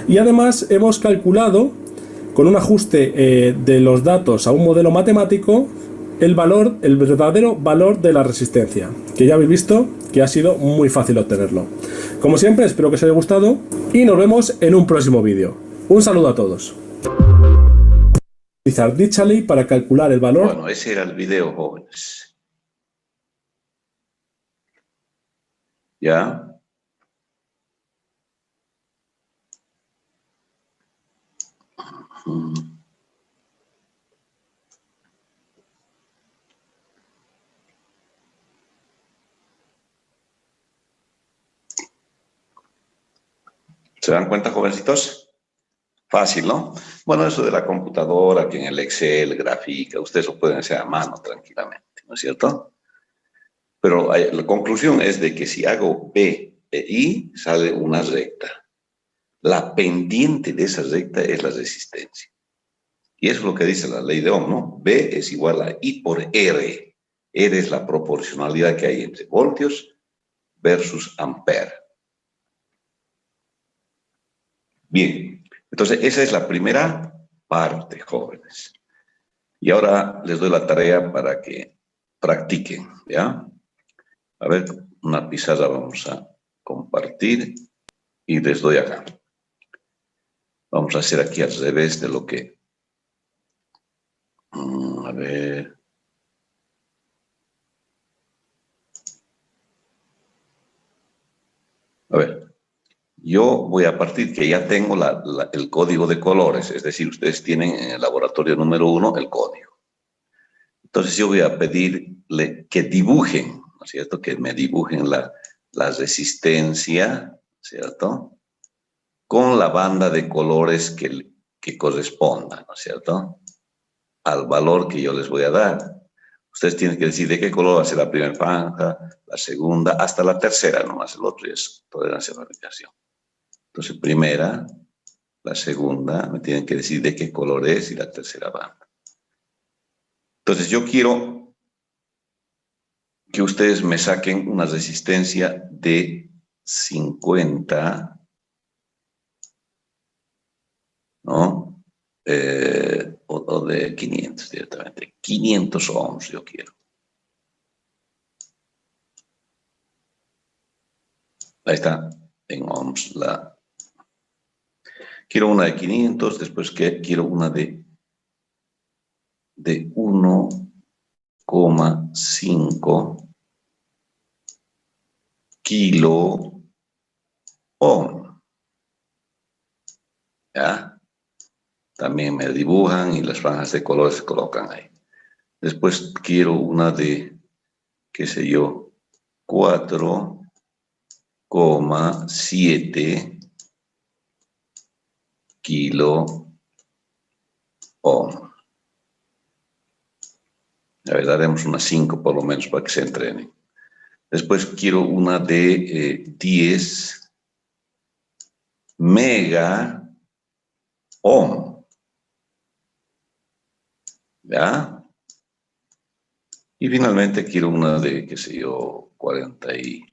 y además hemos calculado con un ajuste de los datos a un modelo matemático el verdadero valor de la resistencia, que ya habéis visto que ha sido muy fácil obtenerlo. Como siempre, espero que os haya gustado y nos vemos en un próximo vídeo. Un saludo a todos. Utilizar dicha ley para calcular el valor. Bueno, ese era el video, jóvenes. ¿Ya? ¿Se dan cuenta, jovencitos? Fácil, ¿no? Bueno, eso de la computadora, que en el Excel, gráfica, ustedes lo pueden hacer a mano tranquilamente, ¿no es cierto? Pero la conclusión es de que si hago B e I, sale una recta. La pendiente de esa recta es la resistencia. Y eso es lo que dice la ley de Ohm, ¿no? B es igual a I por R. R es la proporcionalidad que hay entre voltios versus ampere. Bien. Entonces, esa es la primera parte, jóvenes. Y ahora les doy la tarea para que practiquen, ¿ya? A ver, una pizarra vamos a compartir y les doy acá. Vamos a hacer aquí al revés de lo que... A ver... A ver. Yo voy a partir que ya tengo el código de colores, es decir, ustedes tienen en el laboratorio número 1 el código. Entonces yo voy a pedirle que dibujen, ¿no es cierto? Que me dibujen la resistencia, ¿cierto? Con la banda de colores que corresponda, ¿no es cierto? Al valor que yo les voy a dar. Ustedes tienen que decir de qué color va a ser la primera franja, la segunda, hasta la tercera, nomás el otro es tolerancia a fabricación. Entonces, primera, la segunda, me tienen que decir de qué color es y la tercera banda. Entonces, yo quiero que ustedes me saquen una resistencia de 50, ¿no? O de 500 directamente. 500 ohms yo quiero. Ahí está, en ohms la... Quiero una de 500, después quiero una de 1,5 kilo ohm. ¿Ya? También me dibujan y las franjas de colores se colocan ahí. Después quiero una de, qué sé yo, 4,7 kilo ohm. A ver, daremos unas 5 por lo menos para que se entrenen. Después quiero una de 10 mega ohm. ¿Ya? Y finalmente quiero una de, qué sé yo, 49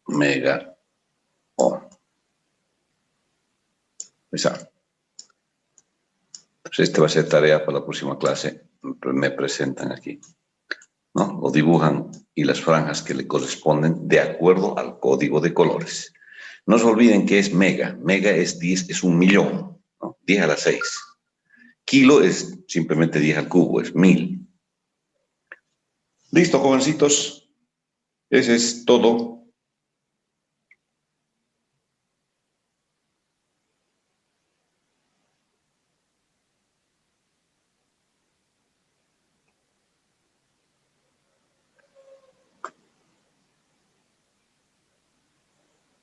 mega ohm. Esa. Pues este va a ser tarea para la próxima clase. Me presentan aquí, ¿no? Lo dibujan y las franjas que le corresponden de acuerdo al código de colores. No se olviden que es mega. Mega es 10, es 1.000.000, ¿no? 10 a la 6. Kilo es simplemente 10 al cubo, es 1000. Listo, jovencitos. Ese es todo.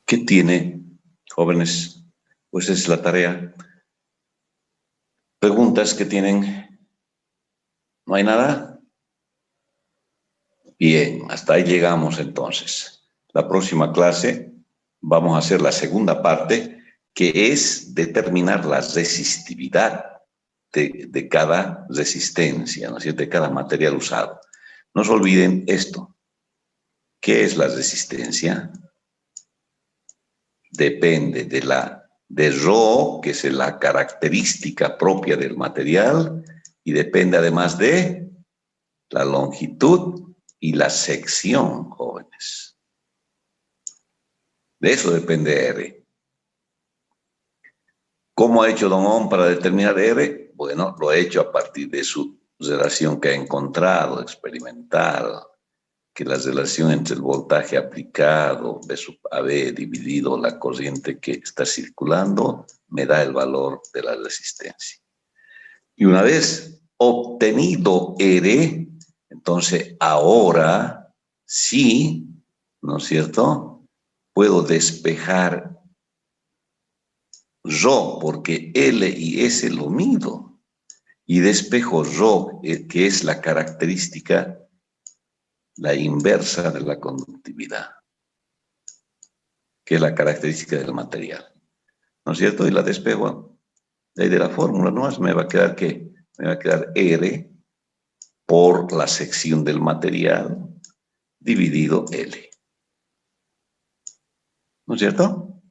¿Qué tiene, jóvenes? Pues es la tarea. ¿Preguntas que tienen? ¿No hay nada? Bien, hasta ahí llegamos entonces. La próxima clase vamos a hacer la segunda parte, que es determinar la resistividad de cada resistencia, ¿no es cierto?, de cada material usado. No se olviden esto. ¿Qué es la resistencia? Depende de Rho, que es la característica propia del material, y depende además de la longitud y la sección, jóvenes. De eso depende R. ¿Cómo ha hecho Don Ohm para determinar R? Bueno, lo ha hecho a partir de su relación que ha encontrado, experimental, que la relación entre el voltaje aplicado B sub AB dividido la corriente que está circulando me da el valor de la resistencia. Y una vez obtenido R, entonces ahora sí, ¿no es cierto?, puedo despejar Rho, porque L y S lo mido, y despejo Rho, que es la característica, la inversa de la conductividad, que es la característica del material, ¿no es cierto? Y la despejo de ahí de la fórmula, ¿no? Me va a quedar, ¿qué? Me va a quedar R por la sección del material dividido L, ¿no es cierto?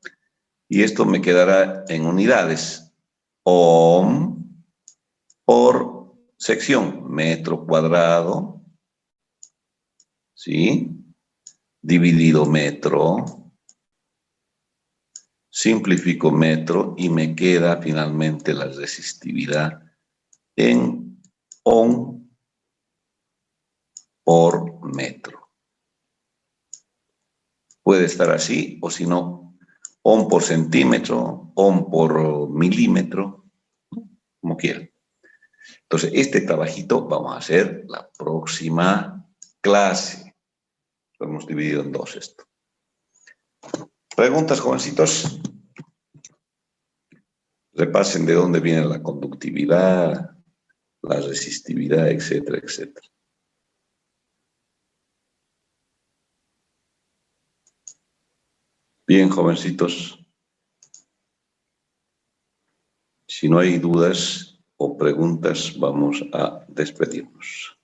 Y esto me quedará en unidades. Ohm por sección, metro cuadrado, ¿sí?, dividido metro, simplifico metro y me queda finalmente la resistividad en ohm por metro. Puede estar así, o si no, ohm por centímetro, ohm por milímetro, como quieran. Entonces, este trabajito vamos a hacer la próxima clase. Lo hemos dividido en dos esto. ¿Preguntas, jovencitos? Repasen de dónde viene la conductividad, la resistividad, etcétera, etcétera. Bien, jovencitos. Si no hay dudas o preguntas, vamos a despedirnos.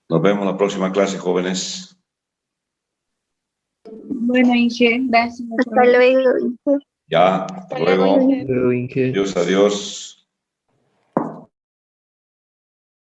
Nos vemos en la próxima clase, jóvenes. Bueno, Inge, gracias. Hasta luego. Ya, hasta luego. Luego, Inge. Adiós, adiós.